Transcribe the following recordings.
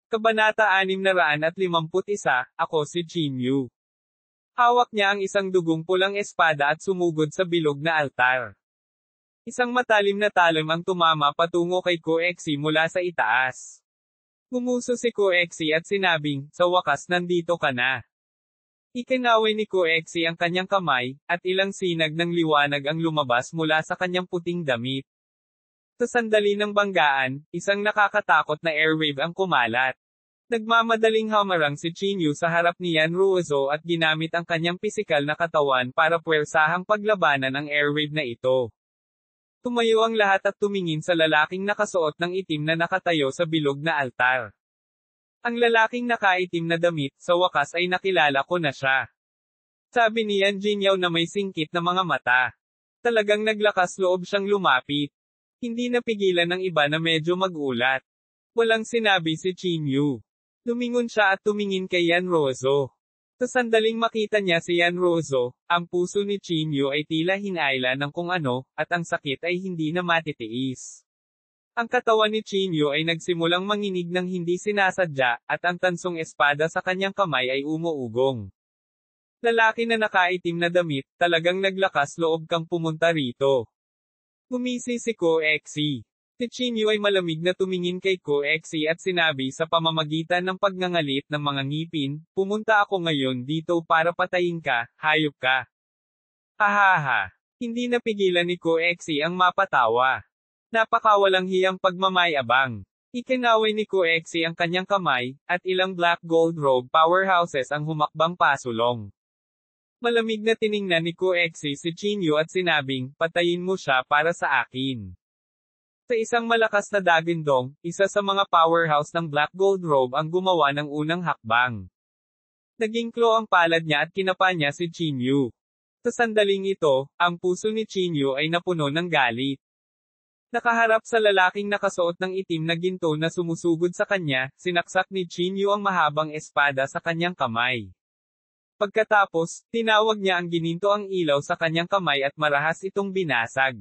Kabanata 651, Ako si Chinyu. Hawak niya ang isang dugong pulang espada at sumugod sa bilog na altar. Isang matalim na talim ang tumama patungo kay Koexi mula sa itaas. Gumuso si Koexi at sinabing, sa wakas nandito ka na. Ikinaway ni Koexi ang kanyang kamay, at ilang sinag ng liwanag ang lumabas mula sa kanyang puting damit. Sa sandali ng banggaan, isang nakakatakot na airwave ang kumalat. Nagmamadaling hamarang si Chinyu sa harap ni Yanruozo at ginamit ang kanyang pisikal na katawan para puwersahang paglabanan ang airwave na ito. Tumayo ang lahat at tumingin sa lalaking nakasuot ng itim na nakatayo sa bilog na altar. Ang lalaking nakaitim na damit, sa wakas ay nakilala ko na siya. Sabi ni Yan Jinyaw na may singkit na mga mata. Talagang naglakas loob siyang lumapit. Hindi napigilan ng iba na medyo magulat. Walang sinabi si Chinyu. Lumingon siya at tumingin kay Yanruozo. Sa sandaling makita niya si Yanruozo, ang puso ni Chinyu ay tila hinayla ng kung ano, at ang sakit ay hindi na matitiis. Ang katawan ni Chinyu ay nagsimulang manginig ng hindi sinasadya, at ang tansong espada sa kanyang kamay ay umuugong. Lalaki na nakaitim na damit, talagang naglakas loob kang pumunta rito. Gumisi si Koexi. Si Chinyu ay malamig na tumingin kay Koexi at sinabi sa pamamagitan ng pagngangalit ng mga ngipin, pumunta ako ngayon dito para patayin ka, hayop ka. Hahaha. Hindi napigilan ni Koexi ang mapatawa. Napakawalang hiyang pagmamayabang. Ikinaway ni Koexi ang kanyang kamay, at ilang black gold robe powerhouses ang humakbang pasulong. Malamig na tiningnan ni Koexi si Chinyu at sinabing, patayin mo siya para sa akin. Sa isang malakas na dagindong, isa sa mga powerhouse ng Black Gold Robe ang gumawa ng unang hakbang. Naging claw ang palad niya at kinapa niya si Chinyu. Sa sandaling ito, ang puso ni Chinyu ay napuno ng galit. Nakaharap sa lalaking nakasuot ng itim na ginto na sumusugod sa kanya, sinaksak ni Chinyu ang mahabang espada sa kanyang kamay. Pagkatapos, tinawag niya ang gininto ang ilaw sa kanyang kamay at marahas itong binasag.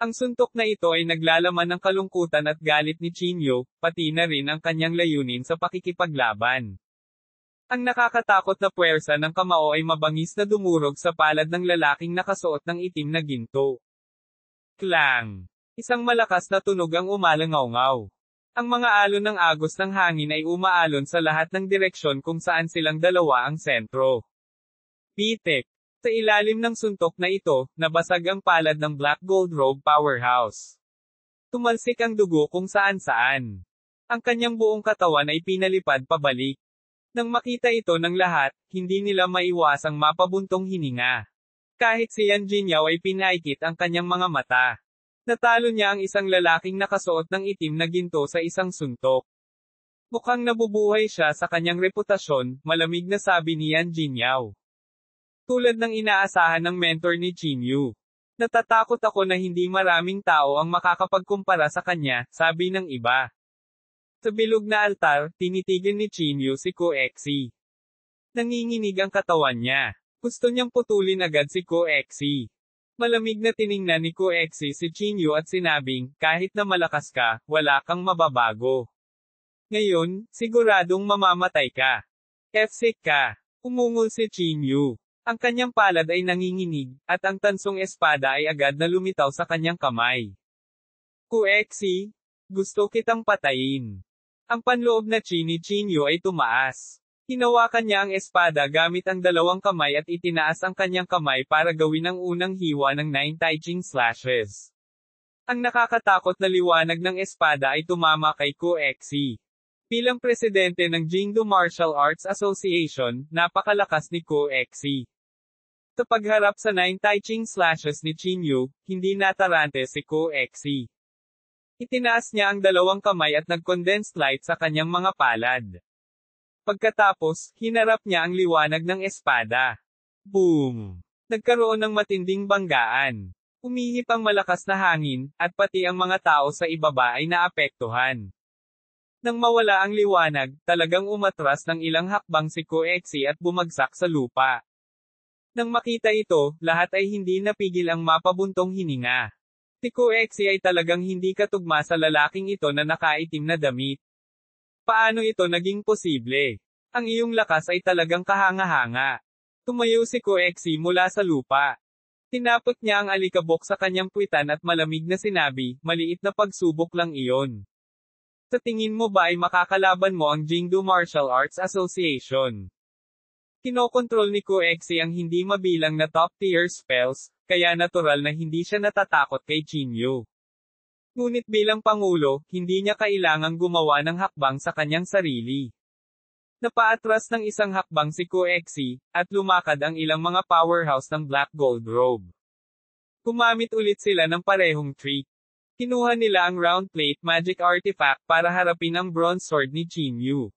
Ang suntok na ito ay naglalaman ng kalungkutan at galit ni Chinyu, pati na rin ang kanyang layunin sa pakikipaglaban. Ang nakakatakot na puwersa ng kamao ay mabangis na dumurog sa palad ng lalaking nakasuot ng itim na ginto. Klang! Isang malakas na tunog ang umalangaw-ngaw. Ang mga alon ng agos ng hangin ay umaalon sa lahat ng direksyon kung saan silang dalawa ang sentro. Pitik! Sa ilalim ng suntok na ito, nabasag ang palad ng Black Gold Robe Powerhouse. Tumalsik ang dugo kung saan-saan. Ang kanyang buong katawan ay pinalipad pabalik. Nang makita ito ng lahat, hindi nila maiwasang mapabuntong hininga. Kahit si Yan Jinyaw ay pinaikit ang kanyang mga mata. Natalo niya ang isang lalaking nakasuot ng itim na ginto sa isang suntok. Mukhang nabubuhay siya sa kanyang reputasyon, malamig na sabi ni Yan Jinyaw. Tulad ng inaasahan ng mentor ni Chinyu. Natatakot ako na hindi maraming tao ang makakapagkumpara sa kanya, sabi ng iba. Sa bilog na altar, tinitigan ni Chinyu si Koexi. Nanginginig ang katawan niya. Gusto niyang putulin agad si Koexi. Malamig na tiningnan ni Koexi si Chinyu at sinabing, kahit na malakas ka, wala kang mababago. Ngayon, siguradong mamamatay ka. F-sick ka. Umungol si Chinyu. Ang kanyang palad ay nanginginig, at ang tansong espada ay agad na lumitaw sa kanyang kamay. Koexi, gusto kitang patayin. Ang panloob na chi ni Chinyu ay tumaas. Hinawakan niya ang espada gamit ang dalawang kamay at itinaas ang kanyang kamay para gawin ang unang hiwa ng 9 Taijing slashes. Ang nakakatakot na liwanag ng espada ay tumama kay Koexi. Bilang presidente ng Jingdo Martial Arts Association, napakalakas ni Koexi. Sa pagharap sa 9 Taijing slashes ni Chinyu, hindi natarante si Koexi. Itinaas niya ang dalawang kamay at nag-condensed light sa kanyang mga palad. Pagkatapos, hinarap niya ang liwanag ng espada. Boom! Nagkaroon ng matinding banggaan. Umihip ang malakas na hangin, at pati ang mga tao sa ibaba ay naapektuhan. Nang mawala ang liwanag, talagang umatras ng ilang hakbang si Koexi at bumagsak sa lupa. Nang makita ito, lahat ay hindi napigil ang mapabuntong hininga. Si Koexi ay talagang hindi katugma sa lalaking ito na nakaitim na damit. Paano ito naging posible? Ang iyong lakas ay talagang kahanga-hanga. Tumayo si Koexi mula sa lupa. Tinapot niya ang alikabok sa kanyang puwitan at malamig na sinabi, maliit na pagsubok lang iyon. Sa tingin mo ba ay makakalaban mo ang Jingdu Martial Arts Association? Kinokontrol ni Koexi ang hindi mabilang na top-tier spells, kaya natural na hindi siya natatakot kay Jinyu. Ngunit bilang pangulo, hindi niya kailangang gumawa ng hakbang sa kanyang sarili. Napaatras ng isang hakbang si Koexi, at lumakad ang ilang mga powerhouse ng Black Gold Robe. Gumamit ulit sila ng parehong trick. Kinuha nila ang round plate magic artifact para harapin ang bronze sword ni Jinyu.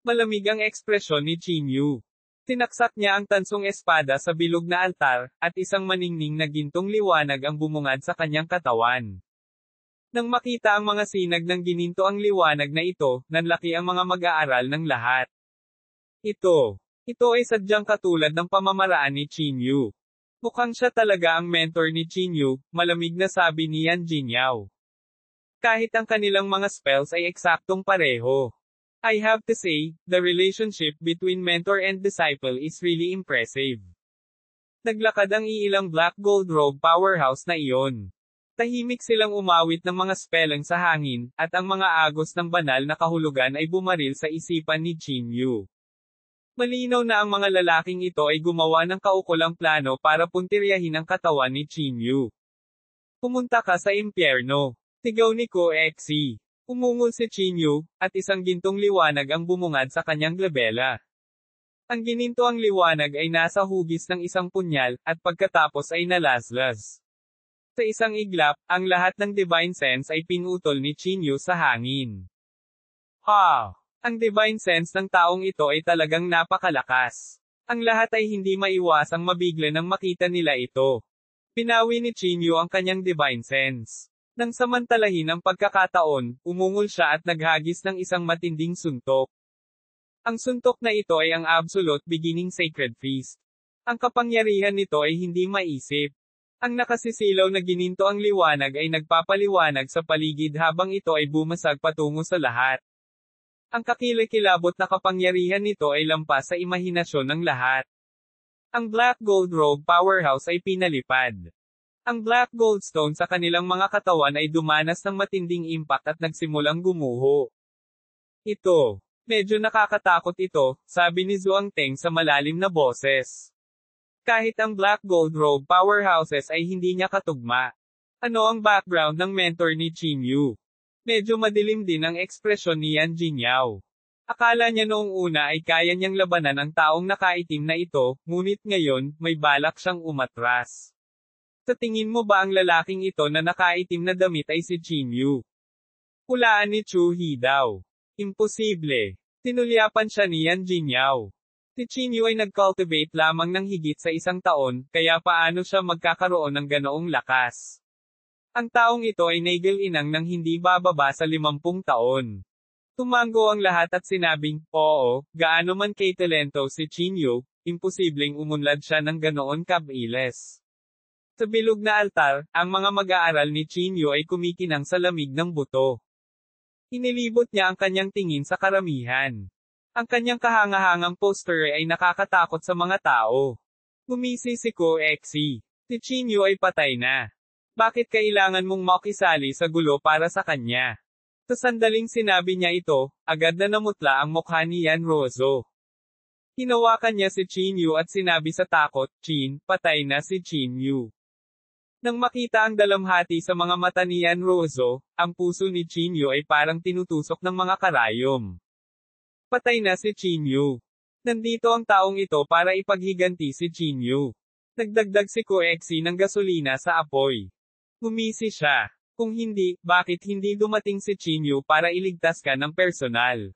Malamig ang ekspresyon ni Jinyu. Tinaksak niya ang tansong espada sa bilog na altar, at isang maningning na gintong liwanag ang bumungad sa kanyang katawan. Nang makita ang mga sinag ng gininto ang liwanag na ito, nanlaki ang mga mag-aaral ng lahat. Ito ay sadyang katulad ng pamamaraan ni Jinyu. Mukhang siya talaga ang mentor ni Jinyu, malamig na sabi ni Yan Jinyao. Kahit ang kanilang mga spells ay eksaktong pareho. I have to say, the relationship between mentor and disciple is really impressive. Naglakad ang iilang Black Gold Robe powerhouse na iyon. Tahimik silang umawit ng mga spelling sa hangin, at ang mga agos ng banal na kahulugan ay bumaril sa isipan ni Jinyu. Malinaw na ang mga lalaking ito ay gumawa ng kaukulang plano para puntiryahin ang katawan ni Jinyu. Pumunta ka sa impyerno. Sigaw ni Koexi. Umungol si Jinyu, at isang gintong liwanag ang bumungad sa kanyang glabela. Ang gininto ang liwanag ay nasa hugis ng isang punyal, at pagkatapos ay nalaslas. Sa isang iglap, ang lahat ng Divine Sense ay pinutol ni Jinyu sa hangin. Ang Divine Sense ng taong ito ay talagang napakalakas. Ang lahat ay hindi maiwasang mabigla nang makita nila ito. Pinawi ni Jinyu ang kanyang Divine Sense. Nang samantalahin ang pagkakataon, umungol siya at naghagis ng isang matinding suntok. Ang suntok na ito ay ang Absolute Beginning Sacred Feast. Ang kapangyarihan nito ay hindi maisip. Ang nakasisilaw na gininto ang liwanag ay nagpapaliwanag sa paligid habang ito ay bumasag patungo sa lahat. Ang kakilakilabot na kapangyarihan nito ay lampas sa imahinasyon ng lahat. Ang Black Gold Robe powerhouse ay pinalipad. Ang Black Gold Stone sa kanilang mga katawan ay dumanas ng matinding impact at nagsimulang gumuho. Medyo nakakatakot ito, sabi ni Zhuang Teng sa malalim na boses. Kahit ang Black Gold Robe powerhouses ay hindi niya katugma. Ano ang background ng mentor ni Jinyu? Medyo madilim din ang ekspresyon ni Yan Jinyao. Akala niya noong una ay kaya niyang labanan ang taong nakaitim na ito, ngunit ngayon, may balak siyang umatras. Sa tingin mo ba ang lalaking ito na nakaitim na damit ay si Jinyu? Hulaan ni Chu He daw. Imposible. Tinulyapan siya ni Yan Jinyao. Si Jinyu ay nag-cultivate lamang ng higit sa 1 taon, kaya paano siya magkakaroon ng ganoong lakas? Ang taong ito ay nagil-inang nang hindi bababa sa 50 taon. Tumango ang lahat at sinabing, oo, gaano man kay talento si Jinyu, imposibleng umunlad siya ng ganoon kabilis. Sa bilog na altar, ang mga mag-aaral ni Jinyu ay kumikinang sa lamig ng buto. Inilibot niya ang kanyang tingin sa karamihan. Ang kanyang kahangahangang poster ay nakakatakot sa mga tao. Gumisi si Koexi. Si Jinyu ay patay na. Bakit kailangan mong makisali sa gulo para sa kanya? Sa sandaling sinabi niya ito, agad na namutla ang mukha ni Yan Rozo. Hinawakan niya si Jinyu at sinabi sa takot, Jin, patay na si Jinyu. Nang makita ang dalamhati sa mga mata ni Yan Rozo, ang puso ni Jinyu ay parang tinutusok ng mga karayom. Patay na si Jinyu. Nandito ang taong ito para ipaghiganti si Jinyu. Nagdagdag si Koexi ng gasolina sa apoy. Gumisi siya. Kung hindi, bakit hindi dumating si Jinyu para iligtas ka ng personal?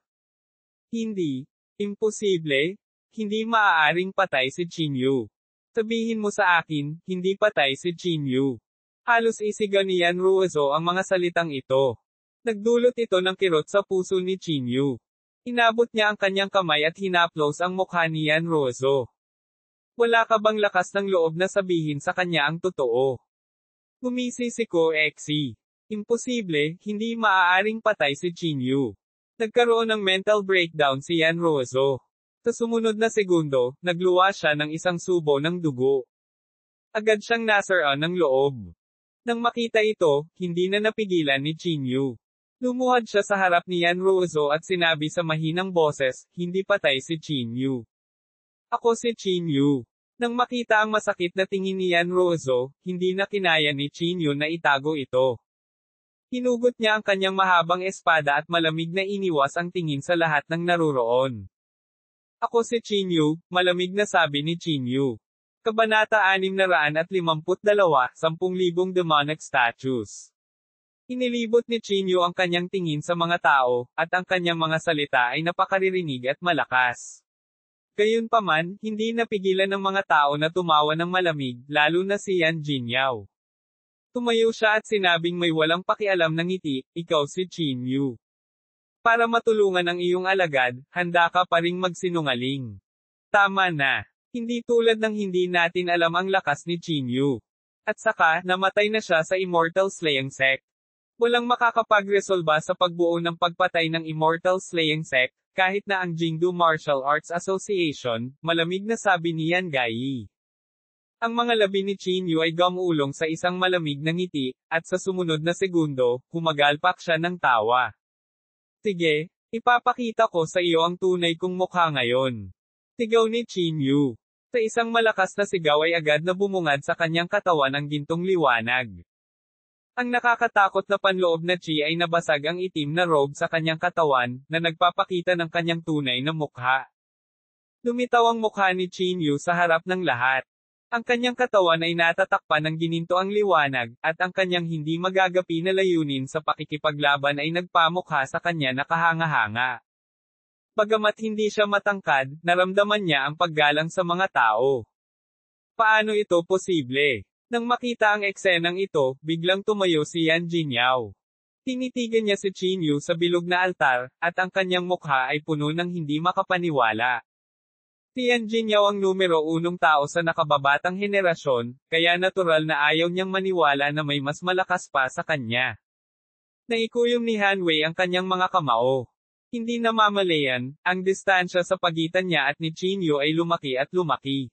Hindi. Imposible. Hindi maaaring patay si Jinyu. Sabihin mo sa akin, hindi patay si Jinyu. Halos isigaw ni Yan Ruozo ang mga salitang ito. Nagdulot ito ng kirot sa puso ni Jinyu. Inabot niya ang kanyang kamay at hinaplos ang mukha ni Yan Rozo. Wala ka bang lakas ng loob na sabihin sa kanya ang totoo? Gumisi si Koexi. Imposible, hindi maaaring patay si Jinyu. Nagkaroon ng mental breakdown si Yan Ruozo. Sa sumunod na segundo, nagluwa siya ng isang subo ng dugo. Agad siyang nasiraan ng loob. Nang makita ito, hindi na napigilan ni Chinyu. Lumuhad siya sa harap ni Yan Ruozo at sinabi sa mahinang boses, hindi patay si Chinyu. Ako si Chinyu. Nang makita ang masakit na tingin ni Yan Ruozo, hindi na kinaya ni Chinyu na itago ito. Hinugot niya ang kanyang mahabang espada at malamig na iniwas ang tingin sa lahat ng naruroon. Ako si Chinyu, malamig na sabi ni Chinyu. Kabanata 652, 10,000 demonic statues. Inilibot ni Chinyu ang kanyang tingin sa mga tao, at ang kanyang mga salita ay napakaririnig at malakas. Gayunpaman, hindi napigilan ng mga tao na tumawa ng malamig, lalo na si Yan Jinyao. Tumayo siya at sinabing may walang pakialam ng ngiti, ikaw si Chinyu. Para matulungan ang iyong alagad, handa ka pa ring magsinungaling. Tama na. Hindi tulad ng hindi natin alam ang lakas ni Chinyu. At saka, namatay na siya sa Immortal Slaying Sect. Walang makakapagresolba sa pagbuo ng pagpatay ng Immortal Slaying Sect, kahit na ang Jingdu Martial Arts Association, malamig na sabi ni Yan Gai. Ang mga labi ni Chinyu ay gumulong sa isang malamig na ngiti, at sa sumunod na segundo, humagalpak siya ng tawa. Sige, ipapakita ko sa iyo ang tunay kong mukha ngayon. Sigaw ni Chinyu. Sa isang malakas na sigaw ay agad na bumungad sa kanyang katawan ang gintong liwanag. Ang nakakatakot na panloob na chi ay nabasag ang itim na robe sa kanyang katawan, na nagpapakita ng kanyang tunay na mukha. Lumitaw ang mukha ni Chinyu sa harap ng lahat. Ang kanyang katawan ay natatakpan ng gininto ang liwanag, at ang kanyang hindi magagapi na layunin sa pakikipaglaban ay nagpamukha sa kanya na kahanga-hanga. Bagamat hindi siya matangkad, naramdaman niya ang paggalang sa mga tao. Paano ito posible? Nang makita ang eksenang ito, biglang tumayo si Yan Jinyao. Tinitigan niya si Chinyu sa bilog na altar, at ang kanyang mukha ay puno ng hindi makapaniwala. Si Yan Jinyao ang numero 1 tao sa nakababatang henerasyon, kaya natural na ayaw niyang maniwala na may mas malakas pa sa kanya. Naikuyom ni Han Wei ang kanyang mga kamao. Hindi namamalayan, ang distansya sa pagitan niya at ni Chinyu ay lumaki at lumaki.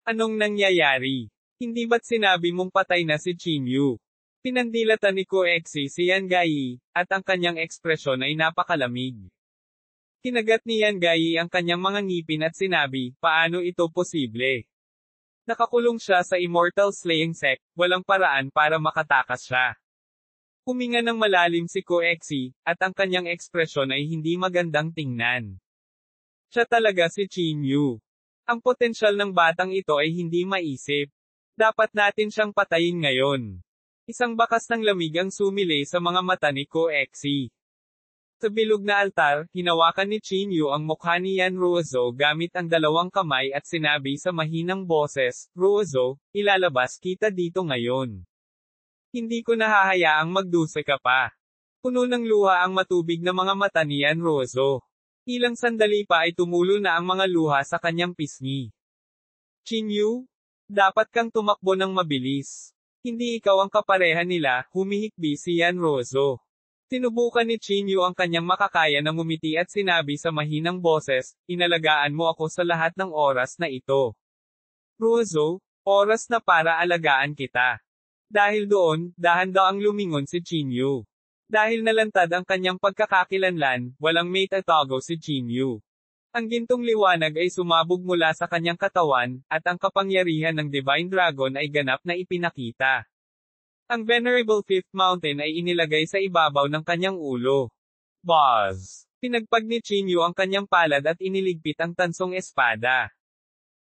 Anong nangyayari? Hindi ba't sinabi mong patay na si Chinyu? Pinandilatan ni Koexi si Yan Gai, at ang kanyang ekspresyon ay napakalamig. Kinagat ni Yan Gai ang kanyang mga ngipin at sinabi, paano ito posible? Nakakulong siya sa Immortal Slaying Sect, walang paraan para makatakas siya. Huminga ng malalim si Koexi, at ang kanyang ekspresyon ay hindi magandang tingnan. Siya talaga si Chinyu. Ang potensyal ng batang ito ay hindi maisip. Dapat natin siyang patayin ngayon. Isang bakas ng lamig ang sumilay sa mga mata ni Koexi. Sa bilog na altar, hinawakan ni Chinyu ang mukha ni Yan Ruozo gamit ang dalawang kamay at sinabi sa mahinang boses, Ruozo, ilalabas kita dito ngayon. Hindi ko nahahayaang magdusa ka pa. Puno ng luha ang matubig na mga mata ni Yan Ruozo. Ilang sandali pa ay tumulo na ang mga luha sa kanyang pisngi. Chinyu, dapat kang tumakbo ng mabilis. Hindi ikaw ang kapareha nila, humihikbi si Yan Ruozo. Sinubukan ni Chinyu ang kanyang makakaya na ngumiti at sinabi sa mahinang boses, inalagaan mo ako sa lahat ng oras na ito. Ruozo, oras na para alagaan kita. Dahil doon, dahan-daang lumingon si Chinyu. Dahil nalantad ang kanyang pagkakakilanlan, walang may tatago si Chinyu. Ang gintong liwanag ay sumabog mula sa kanyang katawan, at ang kapangyarihan ng Divine Dragon ay ganap na ipinakita. Ang Venerable Fifth Mountain ay inilagay sa ibabaw ng kanyang ulo. Buzz! Pinagpag ni Chinyu ang kanyang palad at iniligpit ang tansong espada.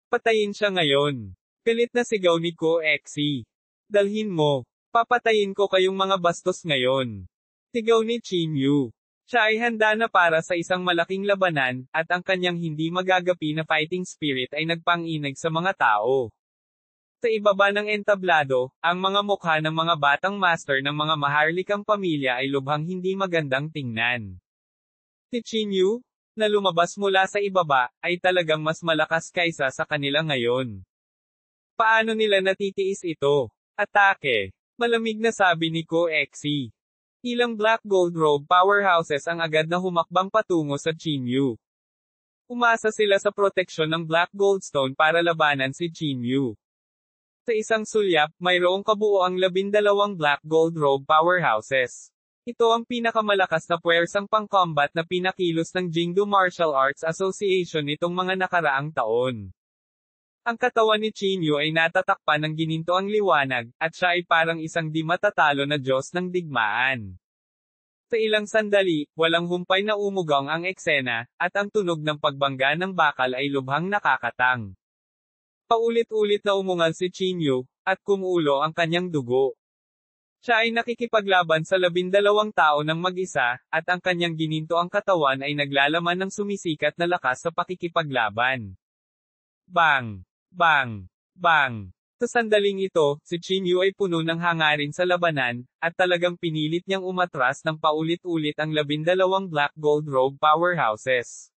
Patayin siya ngayon. Galit na sigaw ni Koexi. Dalhin mo. Papatayin ko kayong mga bastos ngayon. Sigaw ni Chinyu. Siya ay handa na para sa isang malaking labanan, at ang kanyang hindi magagapi na fighting spirit ay nagpanginag sa mga tao. Sa ibaba ng entablado, ang mga mukha ng mga batang master ng mga maharlikang pamilya ay lubhang hindi magandang tingnan. Si Chinyu, na lumabas mula sa ibaba, ay talagang mas malakas kaysa sa kanila ngayon. Paano nila natitiis ito? Atake! Malamig na sabi ni Koexi. Ilang Black Gold Robe powerhouses ang agad na humakbang patungo sa Chinyu. Umasa sila sa proteksyon ng Black Goldstone para labanan si Chinyu. Sa isang sulyap, mayroong kabuoang 12 Black Gold Robe powerhouses. Ito ang pinakamalakas na puwersang pang-combat na pinakilos ng Jingdu Martial Arts Association nitong mga nakaraang taon. Ang katawan ni Chinyu ay natatakpan ng ginintoang liwanag, at siya ay parang isang di matatalo na Diyos ng digmaan. Sa ilang sandali, walang humpay na umugaw ang eksena, at ang tunog ng pagbangga ng bakal ay lubhang nakakatang. Paulit-ulit na umungal si Chinyu, at kumulo ang kanyang dugo. Siya ay nakikipaglaban sa 12 tao ng mag-isa, at ang kanyang gininto ang katawan ay naglalaman ng sumisikat na lakas sa pakikipaglaban. Bang! Bang! Bang! Sa sandaling ito, si Chinyu ay puno ng hangarin sa labanan, at talagang pinilit niyang umatras ng paulit-ulit ang 12 Black Gold Robe powerhouses.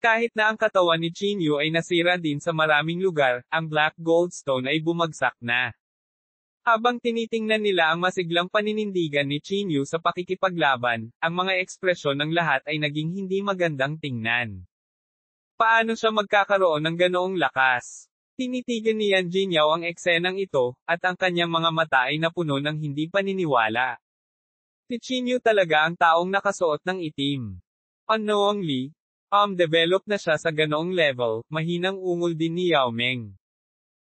Kahit na ang katawan ni Chinyu ay nasira din sa maraming lugar, ang Black Goldstone ay bumagsak na. Habang tinitingnan nila ang masiglang paninindigan ni Chinyu sa pakikipaglaban, ang mga ekspresyon ng lahat ay naging hindi magandang tingnan. Paano siya magkakaroon ng ganoong lakas? Tinitigan ni Yan Jinyaw ang eksenang ito, at ang kanyang mga mata ay napuno ng hindi paniniwala. Si Chinyu talaga ang taong nakasuot ng itim. Unknowingly, develop na siya sa ganoong level, mahinang ungol din ni Yao Meng.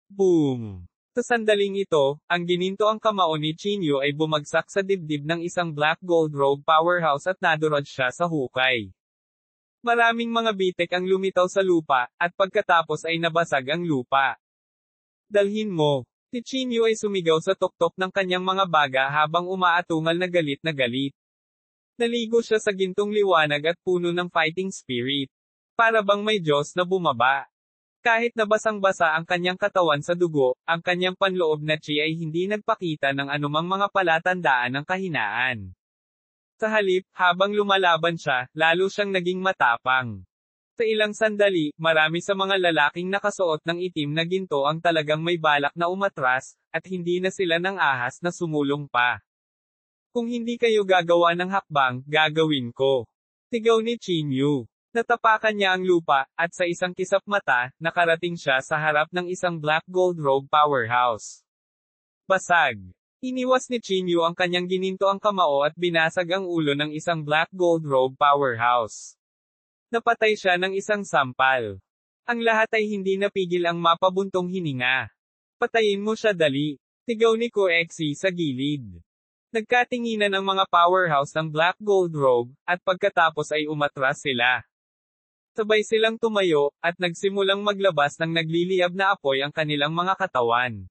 Boom! Sa sandaling ito, ang gininto ang kamao ni Chinyu ay bumagsak sa dibdib ng isang Black Gold Robe powerhouse at nadurog siya sa hukay. Maraming mga bitek ang lumitaw sa lupa, at pagkatapos ay nabasag ang lupa. Dalhin mo. Si Chinyu ay sumigaw sa tuktok ng kanyang mga baga habang umaatungal na galit na galit. Naligo siya sa gintong liwanag at puno ng fighting spirit. Para bang may Diyos na bumaba. Kahit nabasang-basa ang kanyang katawan sa dugo, ang kanyang panloob na chi ay hindi nagpakita ng anumang mga palatandaan ng kahinaan. Sa halip, habang lumalaban siya, lalo siyang naging matapang. Sa ilang sandali, marami sa mga lalaking nakasuot ng itim na ginto ang talagang may balak na umatras, at hindi na sila ng ahas na sumulong pa. Kung hindi kayo gagawa ng hakbang, gagawin ko. Sigaw ni Chinyu. Natapakan niya ang lupa, at sa isang kisap mata, nakarating siya sa harap ng isang Black Gold Robe powerhouse. Basag. Iniwas ni Chinyu ang kanyang gininto ang kamao at binasag ang ulo ng isang Black Gold Robe powerhouse. Napatay siya ng isang sampal. Ang lahat ay hindi napigil ang mapabuntong hininga. Patayin mo siya dali. Sigaw ni Koexi sa gilid. Nagkatinginan ang mga powerhouse ng Black Gold Robe, at pagkatapos ay umatras sila. Sabay silang tumayo, at nagsimulang maglabas ng nagliliyab na apoy ang kanilang mga katawan.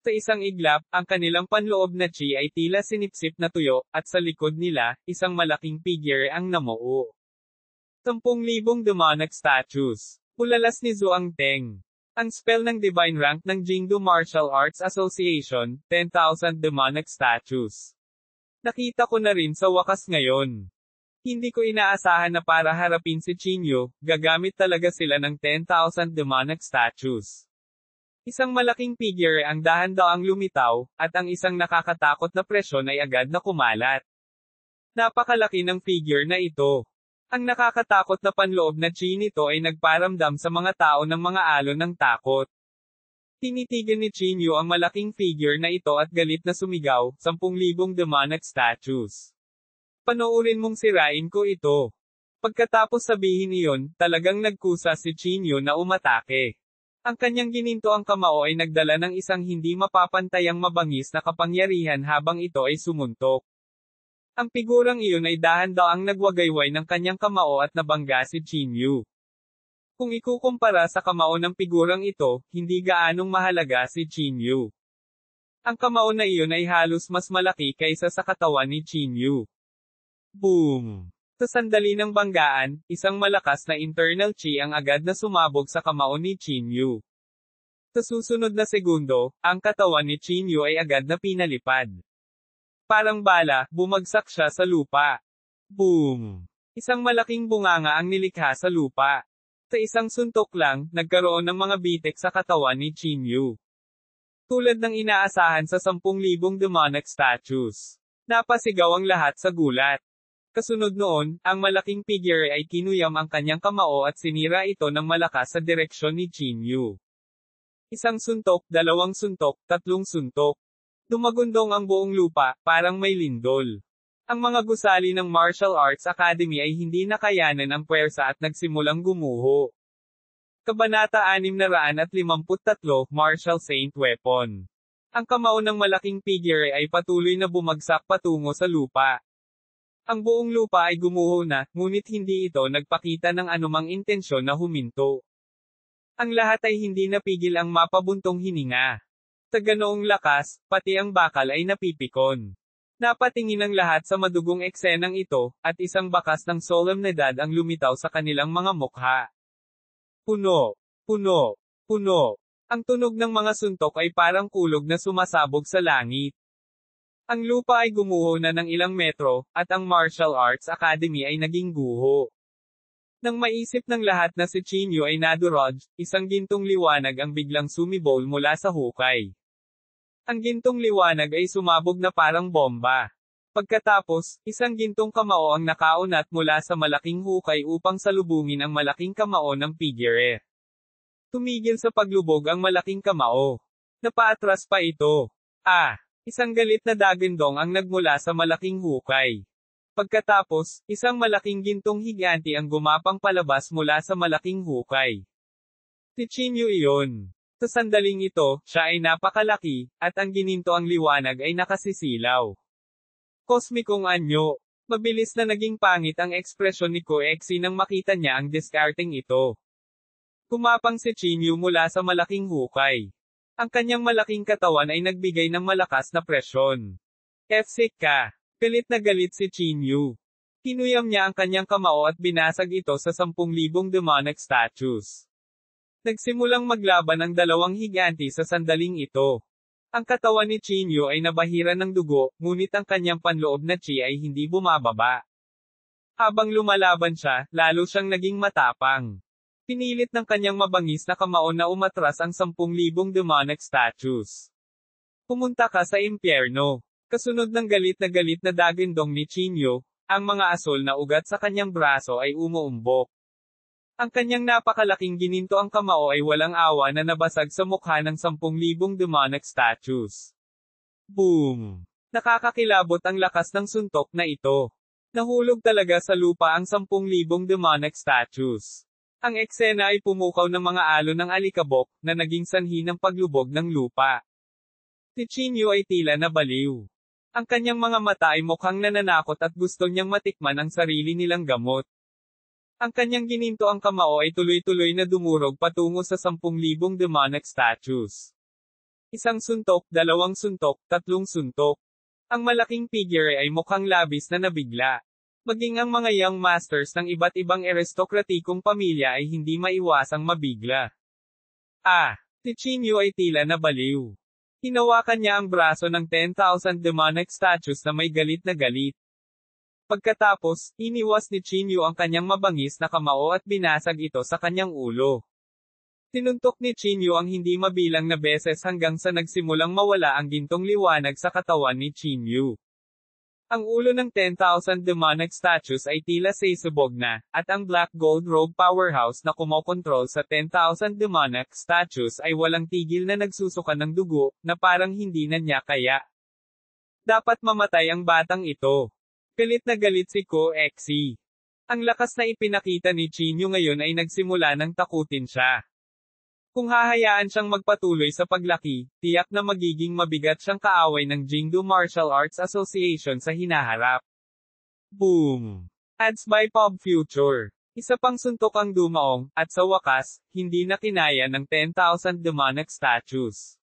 Sa isang iglap, ang kanilang panloob na chi ay tila sinipsip na tuyo, at sa likod nila, isang malaking figure ang namuo. 10,000 demonic statues. Ulalas ni Zhuang Teng. Ang spell ng divine rank ng Jingdu Martial Arts Association, 10,000 demonic statues. Nakita ko na rin sa wakas ngayon. Hindi ko inaasahan na para harapin si Chinyu, gagamit talaga sila ng 10,000 demonic statues. Isang malaking figure ang dahan-daang lumitaw, at ang isang nakakatakot na presyon ay agad na kumalat. Napakalaki ng figure na ito. Ang nakakatakot na panloob na chi nito ay nagparamdam sa mga tao ng mga alon ng takot. Tinitigan ni Chinyu ang malaking figure na ito at galit na sumigaw, 10,000 demonic statues. Panoorin mong sirain ko ito. Pagkatapos sabihin iyon, talagang nagkusa si Chinyu na umatake. Ang kanyang gininto ang kamao ay nagdala ng isang hindi mapapantayang mabangis na kapangyarihan habang ito ay sumuntok. Ang figurang iyon ay dahan-daang nagwagayway ng kanyang kamao at nabangga si Chinyu. Kung ikukumpara sa kamao ng figurang ito, hindi gaanong mahalaga si Chinyu. Ang kamao na iyon ay halos mas malaki kaysa sa katawan ni Chinyu. Boom! Sa sandali ng banggaan, isang malakas na internal chi ang agad na sumabog sa kamao ni Chinyu. Sa susunod na segundo, ang katawan ni Chinyu ay agad na pinalipad. Parang bala, bumagsak siya sa lupa. Boom! Isang malaking bunganga ang nilikha sa lupa. Sa isang suntok lang, nagkaroon ng mga bitek sa katawan ni Chinyu. Tulad ng inaasahan sa 10,000 demonic statues. Napasigaw ang lahat sa gulat. Kasunod noon, ang malaking figure ay kinuyam ang kanyang kamao at sinira ito ng malakas sa direksyon ni Jinyu. Isang suntok, dalawang suntok, tatlong suntok. Dumagundong ang buong lupa, parang may lindol. Ang mga gusali ng Martial Arts Academy ay hindi nakayanan ang puwersa at nagsimulang gumuho. Kabanata 653, Martial Saint Weapon. Ang kamao ng malaking figure ay patuloy na bumagsak patungo sa lupa. Ang buong lupa ay gumuho na, ngunit hindi ito nagpakita ng anumang intensyon na huminto. Ang lahat ay hindi napigil ang mapabuntong hininga. Sa ganoong lakas, pati ang bakal ay napipikon. Napatingin ang lahat sa madugong eksenang ito, at isang bakas ng solemnidad ang lumitaw sa kanilang mga mukha. Puno, puno, puno. Ang tunog ng mga suntok ay parang kulog na sumasabog sa langit. Ang lupa ay gumuho na ng ilang metro, at ang Martial Arts Academy ay naging guho. Nang maisip ng lahat na si Jinyu ay nadurog, isang gintong liwanag ang biglang sumibol mula sa hukay. Ang gintong liwanag ay sumabog na parang bomba. Pagkatapos, isang gintong kamao ang nakaunat mula sa malaking hukay upang salubungin ang malaking kamao ng figure. Tumigil sa paglubog ang malaking kamao. Napaatras pa ito. Isang galit na dagandong ang nagmula sa malaking hukay. Pagkatapos, isang malaking gintong higanti ang gumapang palabas mula sa malaking hukay. Si Jinyu iyon. Sa sandaling ito, siya ay napakalaki, at ang gininto ang liwanag ay nakasisilaw. Kosmikong anyo. Mabilis na naging pangit ang ekspresyon ni Koexi nang makita niya ang diskarteng ito. Gumapang si Jinyu mula sa malaking hukay. Ang kanyang malaking katawan ay nagbigay ng malakas na presyon. F-sick ka. Galit na galit si Jinyu. Kinuyam niya ang kanyang kamao at binasag ito sa 10,000 demonic statues. Nagsimulang maglaban ang dalawang higanti sa sandaling ito. Ang katawan ni Jinyu ay nabahira ng dugo, ngunit ang kanyang panloob na chi ay hindi bumababa. Habang lumalaban siya, lalo siyang naging matapang. Pinilit ng kanyang mabangis na kamao na umatras ang 10,000 demonic statues. Pumunta ka sa impyerno. Kasunod ng galit na dagandong ni Jinyu, ang mga asol na ugat sa kanyang braso ay umuumbok. Ang kanyang napakalaking gininto ang kamao ay walang awa na nabasag sa mukha ng 10,000 demonic statues. Boom! Nakakakilabot ang lakas ng suntok na ito. Nahulog talaga sa lupa ang 10,000 demonic statues. Ang eksena ay pumukaw ng mga alon ng alikabok, na naging sanhi ng paglubog ng lupa. Si Jinyu ay tila nabaliw. Ang kanyang mga mata ay mukhang nananakot at gusto niyang matikman ang sarili nilang gamot. Ang kanyang gininto ang kamao ay tuloy-tuloy na dumurog patungo sa 10,000 demonic statues. Isang suntok, dalawang suntok, tatlong suntok. Ang malaking figure ay mukhang labis na nabigla. Maging ang mga young masters ng iba't ibang aristokratikong pamilya ay hindi maiwasang mabigla. Si Jinyu ay tila nabaliw. Hinawakan niya ang braso ng 10,000 demonic statues na may galit na galit. Pagkatapos, iniwas ni Jinyu ang kanyang mabangis na kamao at binasag ito sa kanyang ulo. Tinuntok ni Jinyu ang hindi mabilang na beses hanggang sa nagsimulang mawala ang gintong liwanag sa katawan ni Jinyu. Ang ulo ng 10,000 demonic statues ay tila sisubog na, at ang Black Gold Robe Powerhouse na kumokontrol sa 10,000 demonic statues ay walang tigil na nagsusuka ng dugo, na parang hindi na niya kaya. Dapat mamatay ang batang ito. Galit na galit si Koexi. Ang lakas na ipinakita ni Jinyu ngayon ay nagsimula ng takutin siya. Kung hahayaan siyang magpatuloy sa paglaki, tiyak na magiging mabigat siyang kaaway ng Jingdu Martial Arts Association sa hinaharap. Boom! Ads by Pop Future. Isa pang suntok ang dumaong, at sa wakas, hindi na kinaya ng 10,000 demonic statues.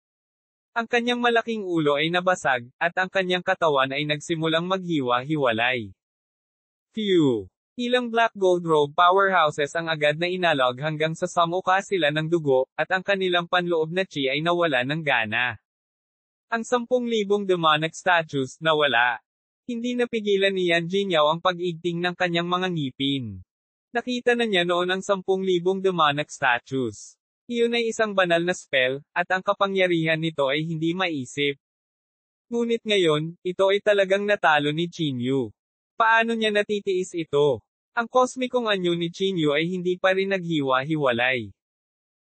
Ang kanyang malaking ulo ay nabasag, at ang kanyang katawan ay nagsimulang maghiwa-hiwalay. Phew! Ilang Black Gold Robe powerhouses ang agad na inalog hanggang sa samuka sila ng dugo, at ang kanilang panloob na chi ay nawala ng gana. Ang 10,000 demonic statues, nawala. Hindi napigilan ni Yan Jinyaw ang pag-igting ng kanyang mga ngipin. Nakita na niya noon ang 10,000 demonic statues. Iyon ay isang banal na spell, at ang kapangyarihan nito ay hindi maisip. Ngunit ngayon, ito ay talagang natalo ni Chinyu. Paano niya natitiis ito? Ang kosmikong anyo ni Chinyu ay hindi pa rin naghiwa-hiwalay.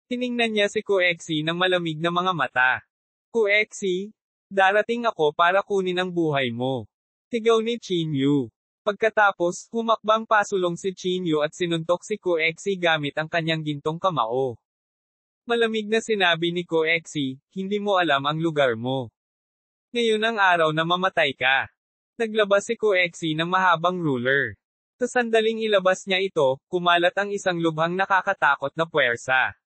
Tiningnan niya si Koexi ng malamig na mga mata. Koexi, darating ako para kunin ang buhay mo. Sigaw ni Chinyu. Pagkatapos, humakbang pasulong si Chinyu at sinuntok si Koexi gamit ang kanyang gintong kamao. Malamig na sinabi ni Koexi, hindi mo alam ang lugar mo. Ngayon ang araw na mamatay ka. Naglabas si Koexi ng mahabang ruler. Sa sandaling ilabas niya ito, kumalat ang isang lubhang nakakatakot na puwersa.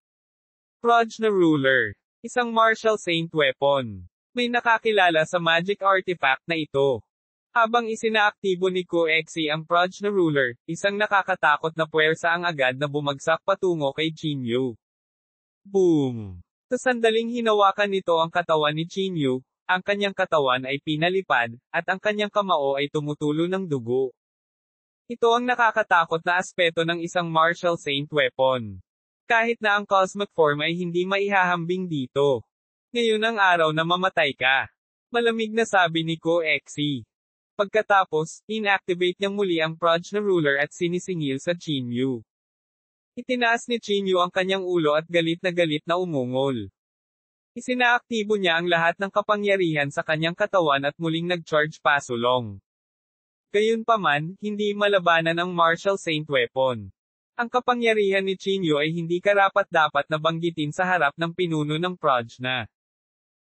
Prajna Ruler. Isang martial saint weapon. May nakakilala sa magic artifact na ito. Habang isinaaktibo ni Koexi ang Prajna Ruler, isang nakakatakot na puwersa ang agad na bumagsak patungo kay Chinyu. Boom! Sa sandaling hinawakan nito ang katawan ni Chinyu, ang kanyang katawan ay pinalipad, at ang kanyang kamao ay tumutulo ng dugo. Ito ang nakakatakot na aspeto ng isang martial saint weapon. Kahit na ang cosmic form ay hindi maihahambing dito. Ngayon ang araw na mamatay ka. Malamig na sabi ni Koexi. Pagkatapos, inactivate niyang muli ang Prajna Ruler at sinisingil sa Chinyu. Itinaas ni Chinyu ang kanyang ulo at galit na umungol. Isinaaktibo niya ang lahat ng kapangyarihan sa kanyang katawan at muling nag-charge pasulong. Gayunpaman, hindi malabanan ang martial saint weapon. Ang kapangyarihan ni Chinyu ay hindi karapat-dapat na banggitin sa harap ng pinuno ng Prajna.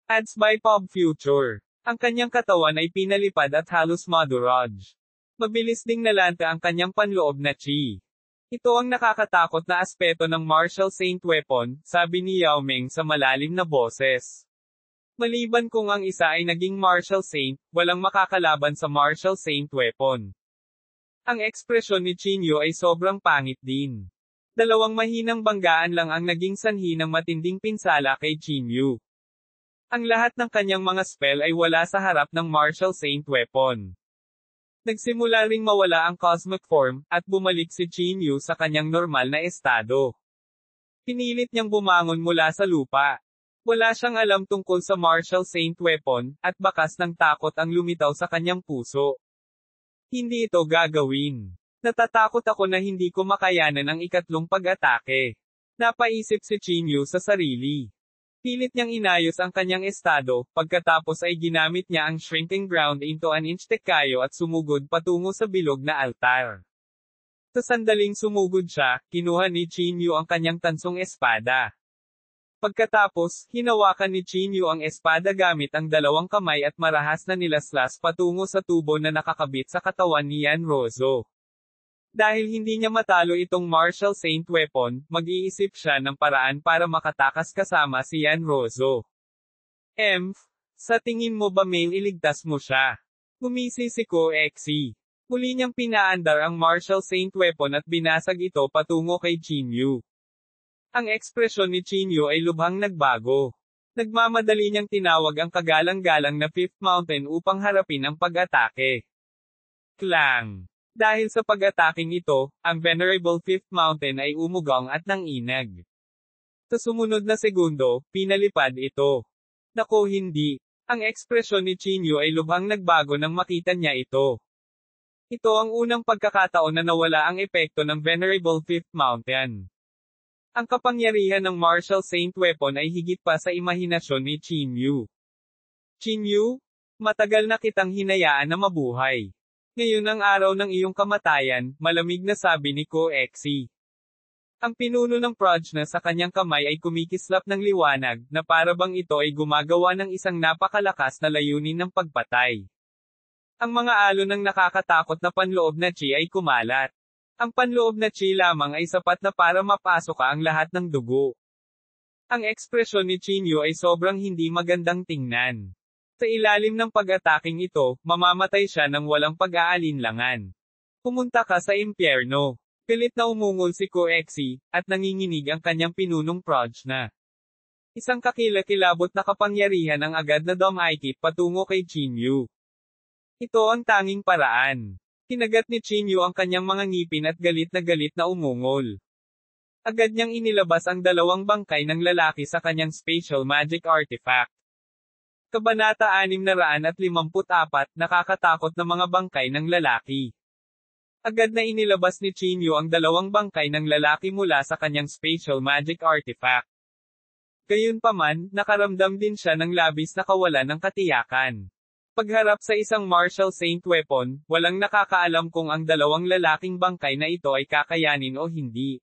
Ads by Pop Future. Ang kanyang katawan ay pinalipad at halos maduraj. Mabilis ding nalanta ang kanyang panloob na chi. Ito ang nakakatakot na aspeto ng martial saint weapon, sabi ni Yao Ming sa malalim na boses. Maliban kung ang isa ay naging martial saint, walang makakalaban sa martial saint weapon. Ang ekspresyon ni Chinyu ay sobrang pangit din. Dalawang mahinang banggaan lang ang naging sanhi ng matinding pinsala kay Chinyu. Ang lahat ng kanyang mga spell ay wala sa harap ng martial saint weapon. Nagsimula ring mawala ang cosmic form, at bumalik si Chinyu sa kanyang normal na estado. Pinilit niyang bumangon mula sa lupa. Wala siyang alam tungkol sa martial saint weapon, at bakas ng takot ang lumitaw sa kanyang puso. Hindi ito gagawin. Natatakot ako na hindi ko makayanan ang ikatlong pag-atake. Napaisip si Chinyu sa sarili. Pilit niyang inayos ang kanyang estado, pagkatapos ay ginamit niya ang shrinking ground into an inch tekayo at sumugod patungo sa bilog na altar. Sa sandaling sumugod siya, kinuha ni Chinyu ang kanyang tansong espada. Pagkatapos, hinawakan ni Chinyu ang espada gamit ang dalawang kamay at marahas na nilaslas patungo sa tubo na nakakabit sa katawan ni Yanrozo. Dahil hindi niya matalo itong martial saint weapon, mag-iisip siya ng paraan para makatakas kasama si Yanrozo. Sa tingin mo ba may iligtas mo siya? Gumisi si Koexi. Muli niyang pinaandar ang martial saint weapon at binasag ito patungo kay Chinyu. Ang ekspresyon ni Chinyu ay lubhang nagbago. Nagmamadali niyang tinawag ang kagalang-galang na Fifth Mountain upang harapin ang pag-atake. Klang! Dahil sa pag-ataking ito, ang Venerable Fifth Mountain ay umugang at nanginag. Sa sumunod na segundo, pinalipad ito. Nako hindi. Ang ekspresyon ni Chinyu ay lubhang nagbago nang makita niya ito. Ito ang unang pagkakataon na nawala ang epekto ng Venerable Fifth Mountain. Ang kapangyarihan ng martial saint weapon ay higit pa sa imahinasyon ni Chinyu. Chinyu, matagal na kitang hinayaan na mabuhay. Ngayon ang araw ng iyong kamatayan, malamig na sabi ni Koexi. Ang pinuno ng Prajna sa kanyang kamay ay kumikislap ng liwanag, na para bang ito ay gumagawa ng isang napakalakas na layunin ng pagpatay. Ang mga alon ng nakakatakot na panloob na chi ay kumalat. Ang panloob na chi lamang ay sapat na para mapasok ang lahat ng dugo. Ang ekspresyon ni Chinyu ay sobrang hindi magandang tingnan. Sa ilalim ng pag-ataking ito, mamamatay siya ng walang pag-aalinlangan. Pumunta ka sa impyerno. Pilit na umungol si Koexi, at nanginginig ang kanyang pinunong Prajna. Isang kakilakilabot na kapangyarihan ang agad na dumaikip patungo kay Chinyu. Ito ang tanging paraan. Kinagat ni Chinyu ang kanyang mga ngipin at galit na umungol. Agad niyang inilabas ang dalawang bangkay ng lalaki sa kanyang spatial magic artifact. Kabanata 654, nakakatakot na mga bangkay ng lalaki. Agad na inilabas ni Chinyu ang dalawang bangkay ng lalaki mula sa kanyang spatial magic artifact. Gayunpaman, nakaramdam din siya ng labis na kawalan ng katiyakan. Pagharap sa isang martial saint weapon, walang nakakaalam kung ang dalawang lalaking bangkay na ito ay kakayanin o hindi.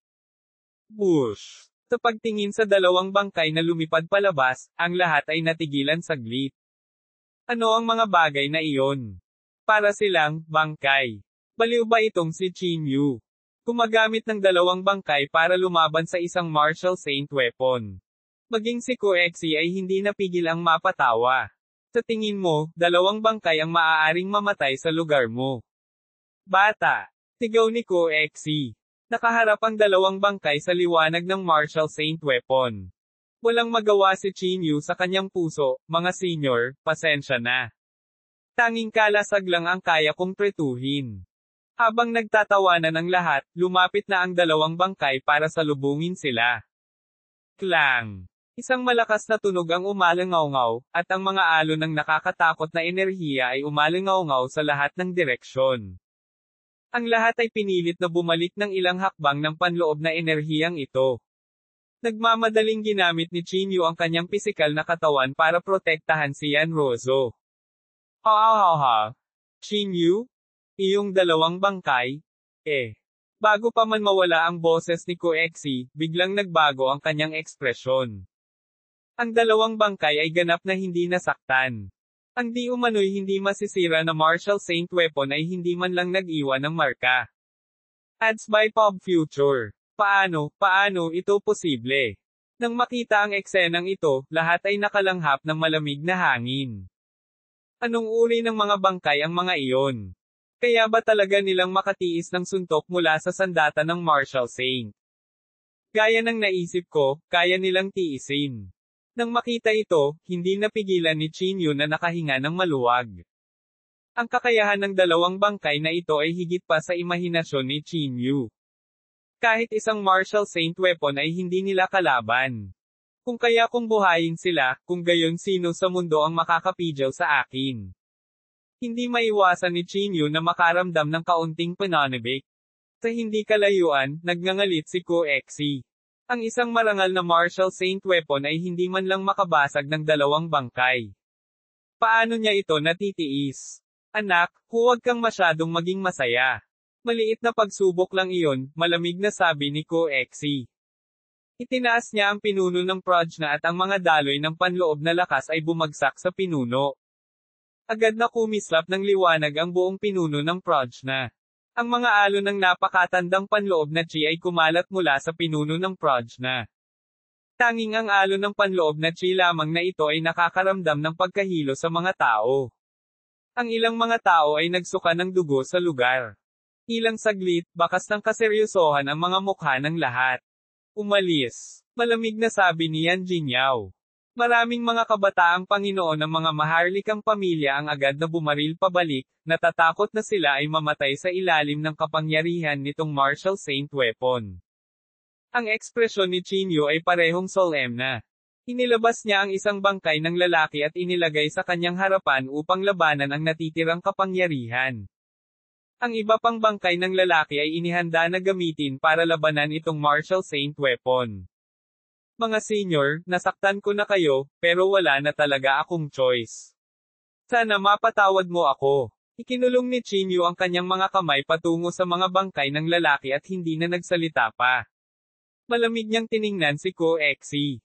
Bush! Sa pagtingin sa dalawang bangkay na lumipad palabas, ang lahat ay natigilan saglit. Ano ang mga bagay na iyon? Para silang, bangkay. Baliw ba itong si Chinyu? Gumagamit ng dalawang bangkay para lumaban sa isang martial saint weapon. Maging si Koexi ay hindi napigil ang mapatawa. Sa tingin mo, dalawang bangkay ang maaaring mamatay sa lugar mo. Bata! Sigaw ni Koexi. Nakaharap ang dalawang bangkay sa liwanag ng martial saint weapon. Walang magawa si Chinyu sa kanyang puso, mga senior, pasensya na. Tanging kalasag lang ang kaya kong tretuhin. Habang nagtatawanan ang lahat, lumapit na ang dalawang bangkay para salubungin sila. Klang! Isang malakas na tunog ang umalangaw-ngaw, at ang mga alon ng nakakatakot na enerhiya ay umalangaw-ngaw sa lahat ng direksyon. Ang lahat ay pinilit na bumalik ng ilang hakbang ng panloob na enerhiyang ito. Nagmamadaling ginamit ni Chinyu ang kanyang pisikal na katawan para protektahan si Yanrozo. Ha. Chinyu? Iyong dalawang bangkay? Bago pa man mawala ang boses ni Koexi, biglang nagbago ang kanyang ekspresyon. Ang dalawang bangkay ay ganap na hindi nasaktan. Ang di umano'y hindi masisira na martial saint weapon ay hindi man lang nag-iwan ng marka. Ads by Pop Future. Paano ito posible? Nang makita ang eksenang ito, lahat ay nakalanghap ng malamig na hangin. Anong uri ng mga bangkay ang mga iyon? Kaya ba talaga nilang makatiis ng suntok mula sa sandata ng martial saint? Gaya ng naisip ko, kaya nilang tiisin. Nang makita ito, hindi napigilan ni Chinyu na nakahinga ng maluwag. Ang kakayahan ng dalawang bangkay na ito ay higit pa sa imahinasyon ni Chinyu. Kahit isang martial saint weapon ay hindi nila kalaban. Kung kaya kung buhayin sila, kung gayon sino sa mundo ang makakapidyaw sa akin. Hindi maiwasan ni Chinyu na makaramdam ng kaunting pananabik. Sa hindi kalayuan, nagngangalit si Koexi. Ang isang marangal na martial saint weapon ay hindi man lang makabasag ng dalawang bangkay. Paano niya ito natitiis? Anak, huwag kang masyadong maging masaya. Maliit na pagsubok lang iyon, malamig na sabi ni Koexi. Itinaas niya ang pinuno ng Prajna at ang mga daloy ng panloob na lakas ay bumagsak sa pinuno. Agad na kumislap ng liwanag ang buong pinuno ng Prajna. Ang mga alon ng napakatandang panloob na chi ay kumalat mula sa pinuno ng Prajna. Tanging ang alon ng panloob na chi lamang na ito ay nakakaramdam ng pagkahilo sa mga tao. Ang ilang mga tao ay nagsuka ng dugo sa lugar. Ilang saglit, bakas ng kaseryosohan ang mga mukha ng lahat. Umalis. Malamig na sabi ni Yan Jinyao. Maraming mga kabataang Panginoon ng mga maharlikang pamilya ang agad na bumaril pabalik, natatakot na sila ay mamatay sa ilalim ng kapangyarihan nitong martial saint weapon. Ang ekspresyon ni Chinyu ay parehong solemn. Inilabas niya ang isang bangkay ng lalaki at inilagay sa kanyang harapan upang labanan ang natitirang kapangyarihan. Ang iba pang bangkay ng lalaki ay inihanda na gamitin para labanan itong martial saint weapon. Mga senior, nasaktan ko na kayo, pero wala na talaga akong choice. Sana mapatawad mo ako. Ikinulong ni Chinyu ang kanyang mga kamay patungo sa mga bangkay ng lalaki at hindi na nagsalita pa. Malamig niyang tiningnan si Koexi.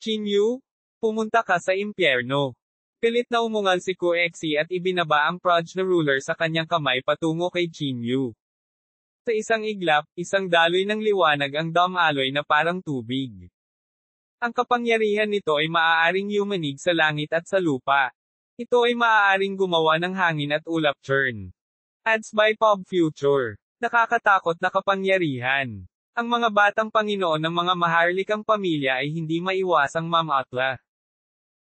Chinyu, pumunta ka sa impyerno. Pilit na umungal si Koexi at ibinaba ang Prajna ruler sa kanyang kamay patungo kay Chinyu. Sa isang iglap, isang daloy ng liwanag ang damaloy na parang tubig. Ang kapangyarihan nito ay maaaring yumanig sa langit at sa lupa. Ito ay maaaring gumawa ng hangin at ulap churn. Ads by Pop Future. Nakakatakot na kapangyarihan. Ang mga batang Panginoon ng mga maharlikang pamilya ay hindi maiwasang mamatla.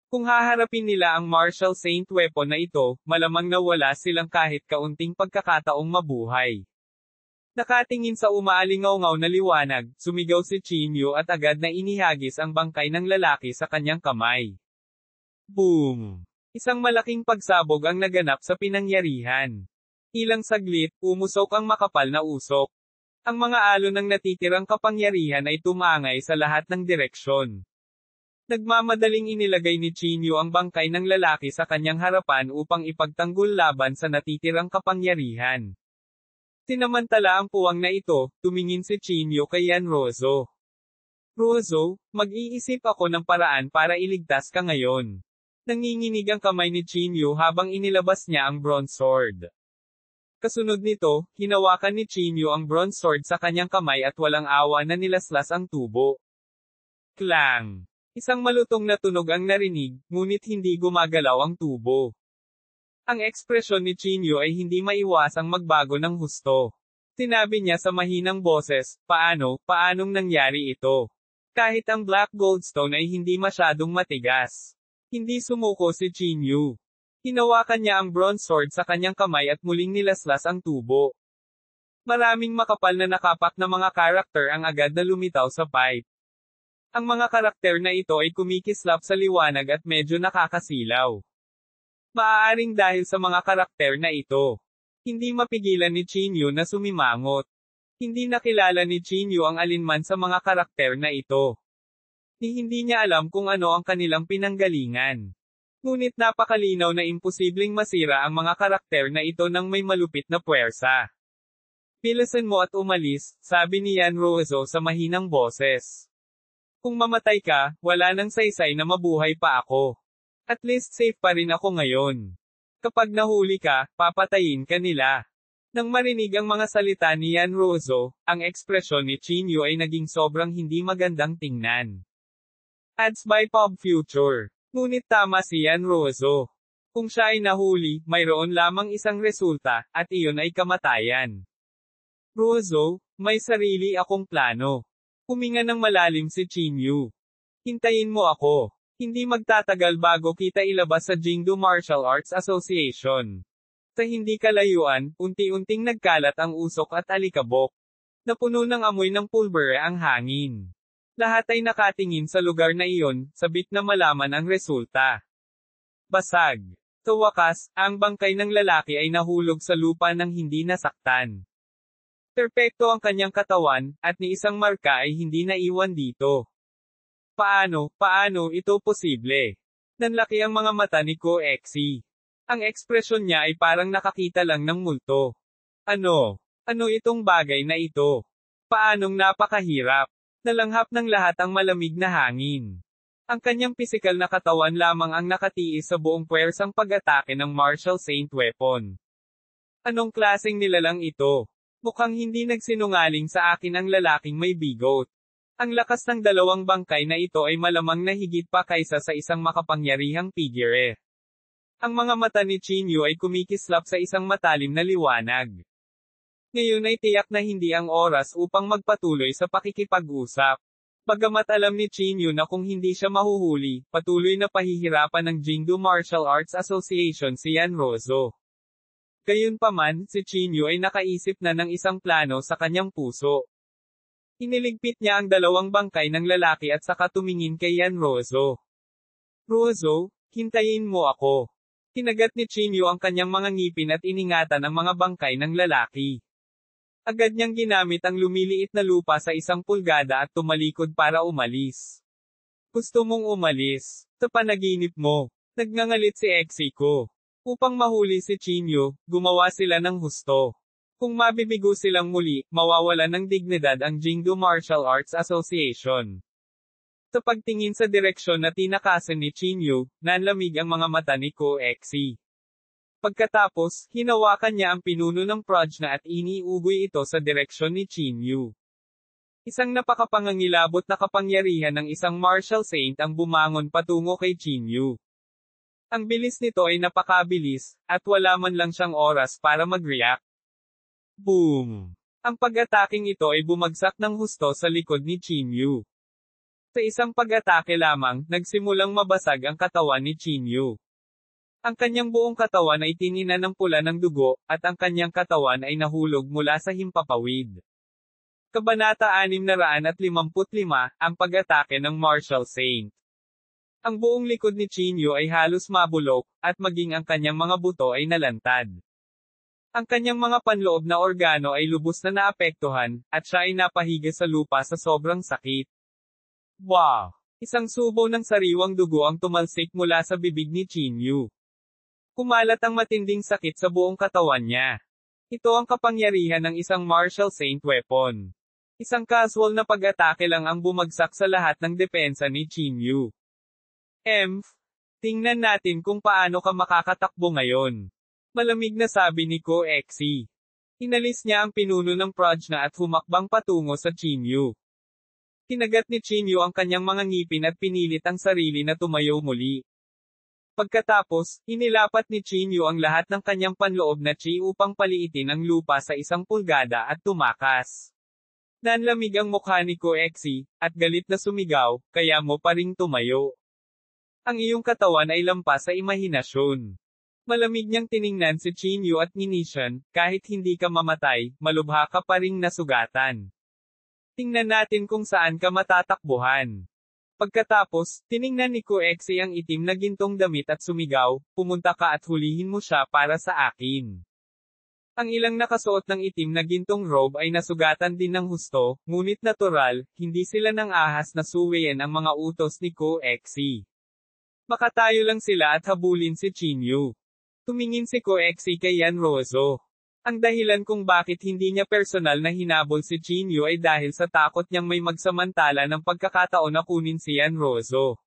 Kung haharapin nila ang martial saint weapon na ito, malamang na wala silang kahit kaunting pagkakataong mabuhay. Nakatingin sa umaalingaw-ngaw na liwanag, sumigaw si Chinyu at agad na inihagis ang bangkay ng lalaki sa kanyang kamay. Boom! Isang malaking pagsabog ang naganap sa pinangyarihan. Ilang saglit, umusok ang makapal na usok. Ang mga alon ng natitirang kapangyarihan ay tumangay sa lahat ng direksyon. Nagmamadaling inilagay ni Chinyu ang bangkay ng lalaki sa kanyang harapan upang ipagtanggol laban sa natitirang kapangyarihan. Sinamantala ang puwang na ito, tumingin si Chinyu kay Yanrozo. Rozo, mag-iisip ako ng paraan para iligtas ka ngayon. Nanginginig ang kamay ni Chinyu habang inilabas niya ang bronze sword. Kasunod nito, hinawakan ni Chinyu ang bronze sword sa kanyang kamay at walang awa na nilaslas ang tubo. Klang! Isang malutong na tunog ang narinig, ngunit hindi gumagalaw ang tubo. Ang ekspresyon ni Chinyu ay hindi maiwasang magbago ng husto. Sinabi niya sa mahinang boses, paanong nangyari ito? Kahit ang Black Goldstone ay hindi masyadong matigas. Hindi sumuko si Chinyu. Hinawakan niya ang bronze sword sa kanyang kamay at muling nilaslas ang tubo. Maraming makapal na nakapak na mga karakter ang agad na lumitaw sa pipe. Ang mga karakter na ito ay kumikislap sa liwanag at medyo nakakasilaw. Maaaring dahil sa mga karakter na ito. Hindi mapigilan ni Chinyu na sumimangot. Hindi nakilala ni Chinyu ang alinman sa mga karakter na ito. Hindi niya alam kung ano ang kanilang pinanggalingan. Ngunit napakalinaw na imposibleng masira ang mga karakter na ito nang may malupit na puwersa. Bilisan mo at umalis, sabi ni Yanrozo sa mahinang boses. Kung mamatay ka, wala nang saysay na mabuhay pa ako. At least safe pa rin ako ngayon. Kapag nahuli ka, papatayin ka nila. Nang marinig ang mga salita ni Yanrozo, ang ekspresyon ni Chinyu ay naging sobrang hindi magandang tingnan. Ads by Pop Future. Ngunit tama si Yanrozo. Kung siya ay nahuli, mayroon lamang isang resulta, at iyon ay kamatayan. Rozo, may sarili akong plano. Huminga ng malalim si Chinyu. Hintayin mo ako. Hindi magtatagal bago kita ilabas sa Jingdo Martial Arts Association. Sa hindi kalayuan, unti-unting nagkalat ang usok at alikabok. Napuno ng amoy ng pulbere ang hangin. Lahat ay nakatingin sa lugar na iyon, sabik na malaman ang resulta. Basag. Sa wakas, ang bangkay ng lalaki ay nahulog sa lupa nang hindi nasaktan. Perpekto ang kanyang katawan, at ni isang marka ay hindi naiwan dito. Paano ito posible? Nanlaki ang mga mata ni Koexi. Ang ekspresyon niya ay parang nakakita lang ng multo. Ano itong bagay na ito? Paanong napakahirap? Nalanghap ng lahat ang malamig na hangin. Ang kanyang pisikal na katawan lamang ang nakatiis sa buong puwersang pag-atake ng Martial Saint Weapon. Anong klaseng nilalang ito? Mukhang hindi nagsinungaling sa akin ang lalaking may bigot. Ang lakas ng dalawang bangkay na ito ay malamang na higit pa kaysa sa isang makapangyarihang figure. Ang mga mata ni Chinyu ay kumikislap sa isang matalim na liwanag. Ngayon ay tiyak na hindi ang oras upang magpatuloy sa pakikipag-usap. Bagamat alam ni Chinyu na kung hindi siya mahuhuli, patuloy na pahihirapan ng Jingdo Martial Arts Association si Yanrozo. Gayunpaman, si Chinyu ay nakaisip na ng isang plano sa kanyang puso. Iniligpit niya ang dalawang bangkay ng lalaki at saka tumingin kay Yanrozo. Rozo, hintayin mo ako. Kinagat ni Chinyu ang kanyang mga ngipin at iningatan ang mga bangkay ng lalaki. Agad niyang ginamit ang lumiliit na lupa sa 1 pulgada at tumalikod para umalis. Gusto mong umalis? Sa panaginip mo. Nagngangalit si Exiko. Upang mahuli si Chinyu, gumawa sila ng husto. Kung mabibigo silang muli, mawawala ng dignidad ang Jingdo Martial Arts Association. Sa pagtingin sa direksyon na tinakasan ni Chinyu, nanlamig ang mga mata ni Koexi. Pagkatapos, hinawakan niya ang pinuno ng prajna at iniugoy ito sa direksyon ni Chinyu. Isang napakapangangilabot na kapangyarihan ng isang martial saint ang bumangon patungo kay Chinyu. Ang bilis nito ay napakabilis, at wala man lang siyang oras para mag-react. Boom! Ang pag-ataking ito ay bumagsak ng husto sa likod ni Chinyu. Sa isang pag-atake lamang, nagsimulang mabasag ang katawan ni Chinyu. Ang kanyang buong katawan ay tinina ng pula ng dugo, at ang kanyang katawan ay nahulog mula sa himpapawid. Kabanata 655, ang pag-atake ng Martial Saint. Ang buong likod ni Chinyu ay halos mabulok, at maging ang kanyang mga buto ay nalantad. Ang kanyang mga panloob na organo ay lubos na naapektuhan, at siya ay napahiga sa lupa sa sobrang sakit. Wow! Isang subo ng sariwang dugo ang tumalsik mula sa bibig ni Chinyu. Kumalat ang matinding sakit sa buong katawan niya. Ito ang kapangyarihan ng isang martial saint weapon. Isang casual na pag-atake lang ang bumagsak sa lahat ng depensa ni Chinyu. Tingnan natin kung paano ka makakatakbo ngayon. Malamig na sabi ni Ko Exi. Inalis niya ang pinuno ng Prajna at humakbang patungo sa Chinyu. Kinagat ni Chinyu ang kanyang mga ngipin at pinilit ang sarili na tumayo muli. Pagkatapos, inilapat ni Chinyu ang lahat ng kanyang panloob na chi upang paliitin ang lupa sa 1 pulgada at tumakas. Nanlamig ang mukha ni Ko Exi, at galit na sumigaw, kaya mo pa ring tumayo. Ang iyong katawan ay lampas sa imahinasyon. Malamig niyang tiningnan si Chinyu at nginisyan, kahit hindi ka mamatay, malubha ka pa ring nasugatan. Tingnan natin kung saan ka matatakbuhan. Pagkatapos, tiningnan ni Ko Exi ang itim na gintong damit at sumigaw, pumunta ka at hulihin mo siya para sa akin. Ang ilang nakasuot ng itim na gintong robe ay nasugatan din ng husto, ngunit natural, hindi sila nang ahas na suwayin ang mga utos ni Ko Exi. Makatayo lang sila at habulin si Chinyu. Tumingin si Ko Exi kay Yanrozo. Ang dahilan kung bakit hindi niya personal na hinabol si Chinyu ay dahil sa takot niyang may magsamantala ng pagkakataon na kunin si Yanrozo.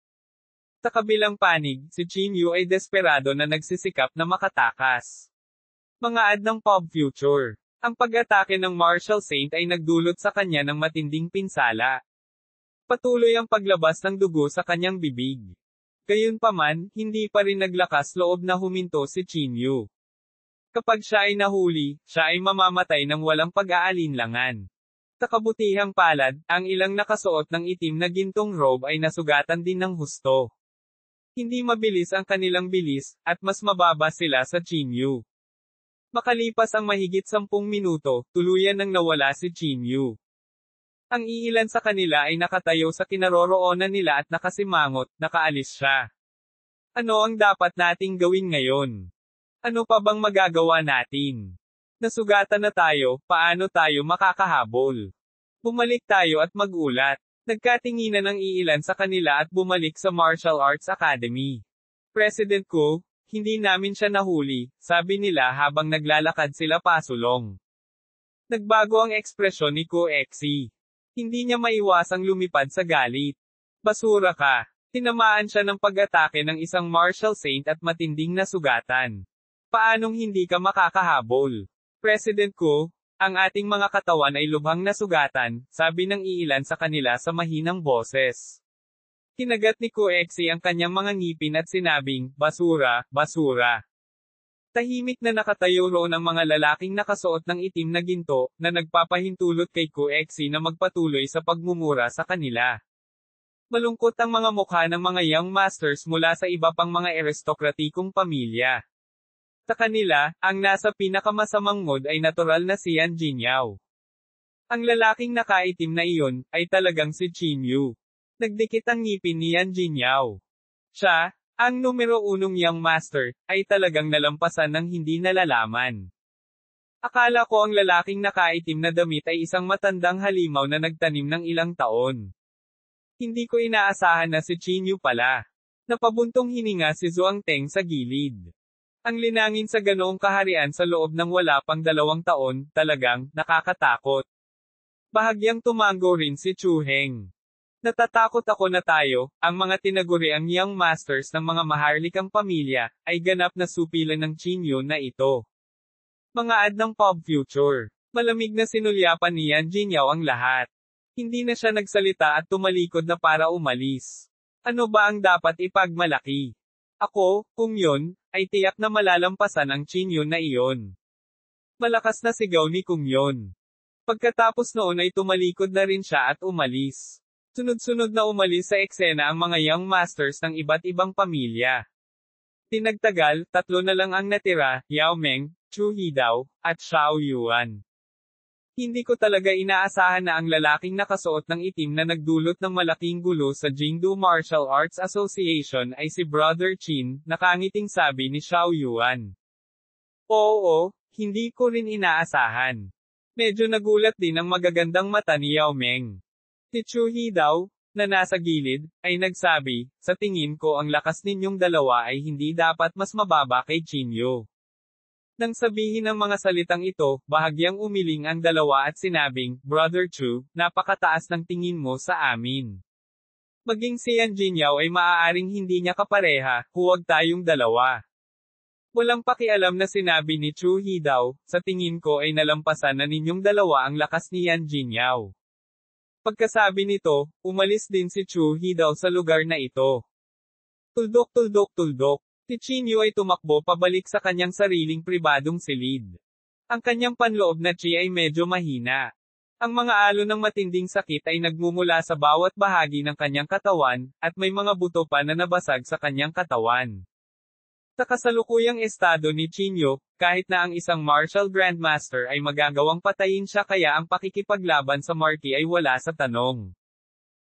Sa kabilang panig, si Chinyu ay desperado na nagsisikap na makatakas. Mga ad ng Pop Future. Ang pag-atake ng Martial Saint ay nagdulot sa kanya ng matinding pinsala. Patuloy ang paglabas ng dugo sa kanyang bibig. Gayunpaman, hindi pa rin naglakas loob na huminto si Chinyu. Kapag siya ay nahuli, siya ay mamamatay ng walang pag-aalinlangan. Sa kabutihang palad, ang ilang nakasuot ng itim na gintong robe ay nasugatan din ng husto. Hindi mabilis ang kanilang bilis, at mas mababa sila sa Chinyu. Makalipas ang mahigit 10 minuto, tuluyan nang nawala si Chinyu. Ang iilan sa kanila ay nakatayo sa kinaroroonan nila at nakasimangot, nakaalis siya. Ano ang dapat nating gawin ngayon? Ano pa bang magagawa natin? Nasugatan na tayo, paano tayo makakahabol? Bumalik tayo at magulat. Nagkatinginan ang iilan sa kanila at bumalik sa Martial Arts Academy. President ko, hindi namin siya nahuli, sabi nila habang naglalakad sila pasulong. Nagbago ang ekspresyon ni Ko Exi. Hindi niya maiwasang lumipad sa galit. Basura ka. Tinamaan siya ng pag-atake ng isang Martial Saint at matinding nasugatan. Paanong hindi ka makakahabol? President ko, ang ating mga katawan ay lubhang nasugatan, sabi ng iilan sa kanila sa mahinang boses. Kinagat ni Ko Exi ang kanyang mga ngipin at sinabing, basura, basura. Tahimik na nakatayo roon ang mga lalaking nakasuot ng itim na ginto, na nagpapahintulot kay Ko Exi na magpatuloy sa pagmumura sa kanila. Malungkot ang mga mukha ng mga young masters mula sa iba pang mga aristokratikong pamilya. Sa kanila, ang nasa pinakamasamang mood ay natural na si Yan Jinyao. Ang lalaking nakaitim na iyon, ay talagang si Chinyu. Nagdikit ang ngipin ni Yan Jinyao. Siya, ang numero 1 young master, ay talagang nalampasan ng hindi nalalaman. Akala ko ang lalaking nakaitim na damit ay isang matandang halimaw na nagtanim ng ilang taon. Hindi ko inaasahan na si Chinyu pala. Napabuntong hininga si Zhuang Teng sa gilid. Ang linangin sa ganoong kaharian sa loob ng wala pang 2 taon, talagang, nakakatakot. Bahagyang tumango rin si Chu Heng. Natatakot ako na tayo, ang mga tinaguriang young masters ng mga maharlikang pamilya, ay ganap na supilan ng Chinyu na ito. Mga ad ng Pop Future. Malamig na sinulyapan ni Yan Jinyao ang lahat. Hindi na siya nagsalita at tumalikod na para umalis. Ano ba ang dapat ipagmalaki? Ako, kung yun, ay tiyak na malalampasan ang Chinyu na iyon. Malakas na sigaw ni Kung Yon. Pagkatapos noon ay tumalikod na rin siya at umalis. Sunod-sunod na umalis sa eksena ang mga young masters ng iba't ibang pamilya. Tinagtagal, 3 na lang ang natira, Yao Meng, Chu Hidao, at Xiao Yuan. Hindi ko talaga inaasahan na ang lalaking nakasuot ng itim na nagdulot ng malaking gulo sa Jingdu Martial Arts Association ay si Brother Chin, nakangiting sabi ni Xiao Yuan. Oo, hindi ko rin inaasahan. Medyo nagulat din ang magagandang mata ni Yao Meng. Si Chuhi daw, na nasa gilid, ay nagsabi, sa tingin ko ang lakas ninyong dalawa ay hindi dapat mas mababa kay Chinyo. Nang sabihin ang mga salitang ito, bahagyang umiling ang dalawa at sinabing, Brother Chu, napakataas ng tingin mo sa amin. Maging si Yan Jinyao ay maaaring hindi niya kapareha, huwag tayong dalawa. Walang pakialam na sinabi ni Chu He daw, sa tingin ko ay nalampasan na ninyong dalawa ang lakas ni Yan Jinyao. Pagkasabi nito, umalis din si Chu He daw sa lugar na ito. Tuldok tuldok tuldok. Si Chinyo ay tumakbo pabalik sa kanyang sariling pribadong silid. Ang kanyang panloob na chi ay medyo mahina. Ang mga alon ng matinding sakit ay nagmumula sa bawat bahagi ng kanyang katawan, at may mga buto pa na nabasag sa kanyang katawan. Sa kasalukuyang estado ni Chinyo, kahit na ang isang martial grandmaster ay magagawang patayin siya kaya ang pakikipaglaban sa marquee ay wala sa tanong.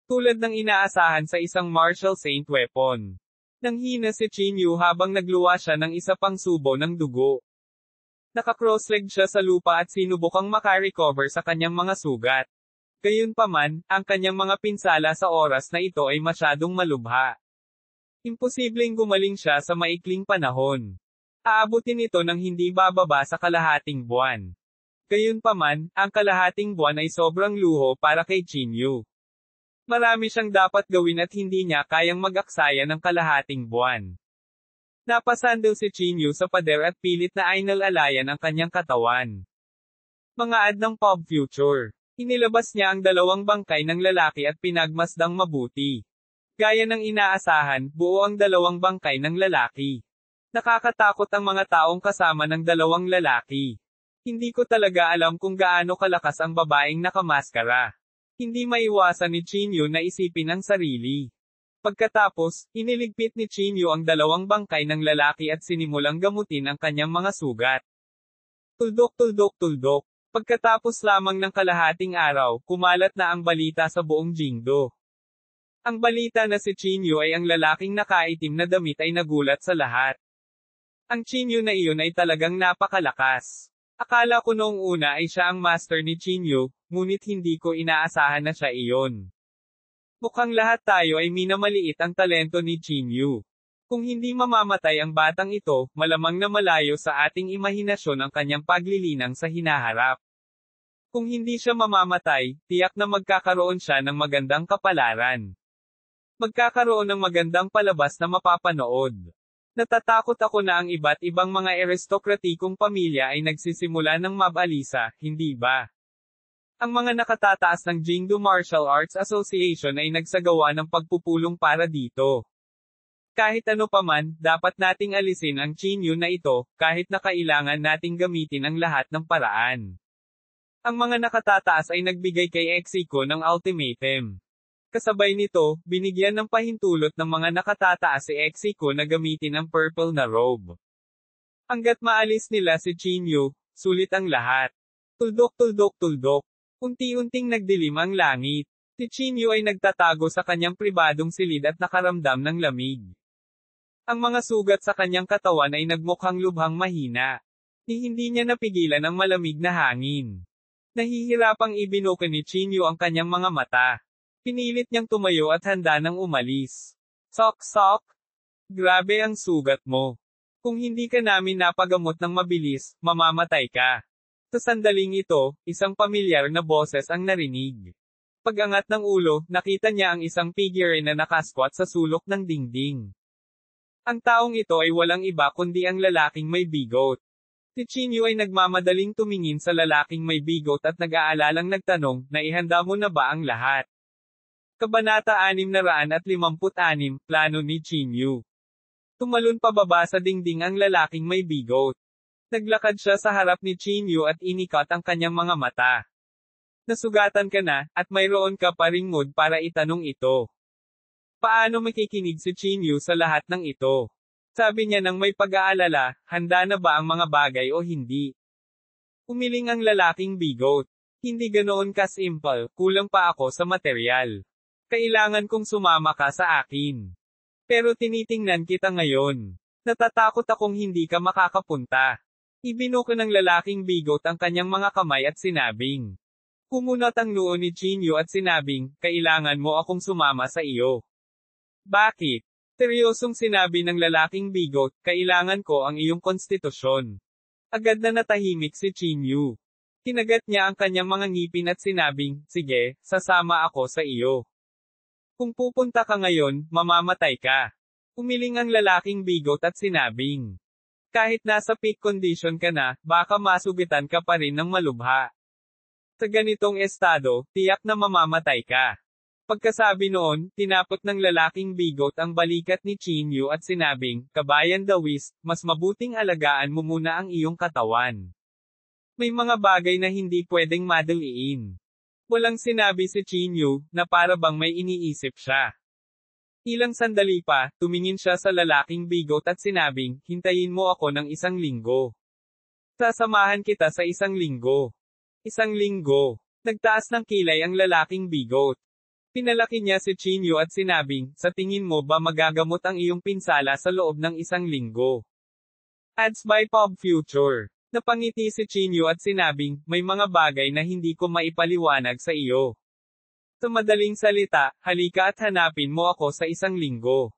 Tulad ng inaasahan sa isang martial saint weapon. Nanghina si Chinyo habang nagluwa siya ng isa pang subo ng dugo. Naka-cross-legged siya sa lupa at sinubukang makarecover sa kanyang mga sugat. Gayunpaman, ang kanyang mga pinsala sa oras na ito ay masyadong malubha. Imposibleng gumaling siya sa maikling panahon. Aabutin ito ng hindi bababa sa kalahating buwan. Gayunpaman, ang kalahating buwan ay sobrang luho para kay Chinyo. Marami siyang dapat gawin at hindi niya kayang mag-aksaya ng kalahating buwan. Napasandal si Chinyo sa pader at pilit na ainal-alayan ang kanyang katawan. Mga ad ng Pop Future. Inilabas niya ang dalawang bangkay ng lalaki at pinagmasdang mabuti. Gaya ng inaasahan, buo ang dalawang bangkay ng lalaki. Nakakatakot ang mga taong kasama ng dalawang lalaki. Hindi ko talaga alam kung gaano kalakas ang babaeng nakamaskara. Hindi maiwasan ni Chinyo na isipin ang sarili. Pagkatapos, iniligpit ni Chinyo ang dalawang bangkay ng lalaki at sinimulang gamutin ang kanyang mga sugat. Tuldok tuldok tuldok. Pagkatapos lamang ng kalahating araw, kumalat na ang balita sa buong Jingdo. Ang balita na si Chinyo ay ang lalaking nakaitim na damit ay nagulat sa lahat. Ang Chinyo na iyon ay talagang napakalakas. Akala ko noong una ay siya ang master ni Chinyo, ngunit hindi ko inaasahan na siya iyon. Mukhang lahat tayo ay minamaliit ang talento ni Chinyo. Kung hindi mamamatay ang batang ito, malamang na malayo sa ating imahinasyon ang kanyang paglilinang sa hinaharap. Kung hindi siya mamamatay, tiyak na magkakaroon siya ng magandang kapalaran. Magkakaroon ng magandang palabas na mapapanood. Natatakot ako na ang iba't ibang mga aristokratikong pamilya ay nagsisimula ng mabalisa, hindi ba? Ang mga nakatataas ng Jingdu Martial Arts Association ay nagsagawa ng pagpupulong para dito. Kahit ano paman, dapat nating alisin ang Chinyo na ito, kahit na kailangan nating gamitin ang lahat ng paraan. Ang mga nakatataas ay nagbigay kay Exiko ng ultimatum. Kasabay nito, binigyan ng pahintulot ng mga nakatataas si Exiko na gamitin ang purple na robe. Hanggat maalis nila si Chinyo, sulit ang lahat. Tuldok tuldok tuldok. Unti-unting nagdilim ang langit. Si Chinyo ay nagtatago sa kanyang pribadong silid at nakaramdam ng lamig. Ang mga sugat sa kanyang katawan ay nagmukhang lubhang mahina. Hindi niya napigilan ang malamig na hangin. Nahihirapang ibinuka ni Chinyo ang kanyang mga mata. Pinilit niyang tumayo at handa nang umalis. Sok sok! Grabe ang sugat mo. Kung hindi ka namin napagamot ng mabilis, mamamatay ka. Sa sandaling ito, isang pamilyar na boses ang narinig. Pag-angat ng ulo, nakita niya ang isang figure na nakasquat sa sulok ng dingding. Ang taong ito ay walang iba kundi ang lalaking may bigot. Si Chinyo ay nagmamadaling tumingin sa lalaking may bigot at nag-aalalang nagtanong, naihanda mo na ba ang lahat? Kabanata 656, Plano ni Chinyo. Tumalon pababa sa dingding ang lalaking may bigot. Naglakad siya sa harap ni Chinyo at inikat ang kanyang mga mata. Nasugatan ka na, at mayroon ka pa ring mood para itanong ito. Paano makikinig si Chinyo sa lahat ng ito? Sabi niya nang may pag-aalala, handa na ba ang mga bagay o hindi? Umiling ang lalaking bigot. Hindi ganoon ka-simple, kulang pa ako sa materyal. Kailangan kong sumama ka sa akin. Pero tinitingnan kita ngayon. Natatakot akong hindi ka makakapunta. Ibinuko ng lalaking bigot ang kanyang mga kamay at sinabing. Kumunot ang noo ni Chinyu at sinabing, kailangan mo akong sumama sa iyo. Bakit? Seryosong sinabi ng lalaking bigot, kailangan ko ang iyong konstitusyon. Agad na natahimik si Chinyu. Kinagat niya ang kanyang mga ngipin at sinabing, sige, sasama ako sa iyo. Kung pupunta ka ngayon, mamamatay ka. Umiling ang lalaking bigot at sinabing. Kahit nasa peak condition ka na, baka masugitan ka pa rin ng malubha. Sa ganitong estado, tiyak na mamamatay ka. Pagkasabi noon, tinapot ng lalaking bigot ang balikat ni Chinyu at sinabing, Kabayan Dawis, mas mabuting alagaan mo muna ang iyong katawan. May mga bagay na hindi pwedeng madaliin. Walang sinabi si Chinyu, na para bang may iniisip siya. Ilang sandali pa, tumingin siya sa lalaking bigot at sinabing, hintayin mo ako ng 1 linggo. Sasamahan kita sa 1 linggo. 1 linggo. Nagtaas ng kilay ang lalaking bigot. Pinalaki niya si Chinyu at sinabing, sa tingin mo ba magagamot ang iyong pinsala sa loob ng 1 linggo? Ads by Pop Future. Napangiti si Chinyu at sinabing, may mga bagay na hindi ko maipaliwanag sa iyo. Sa madaling salita, halika at hanapin mo ako sa 1 linggo.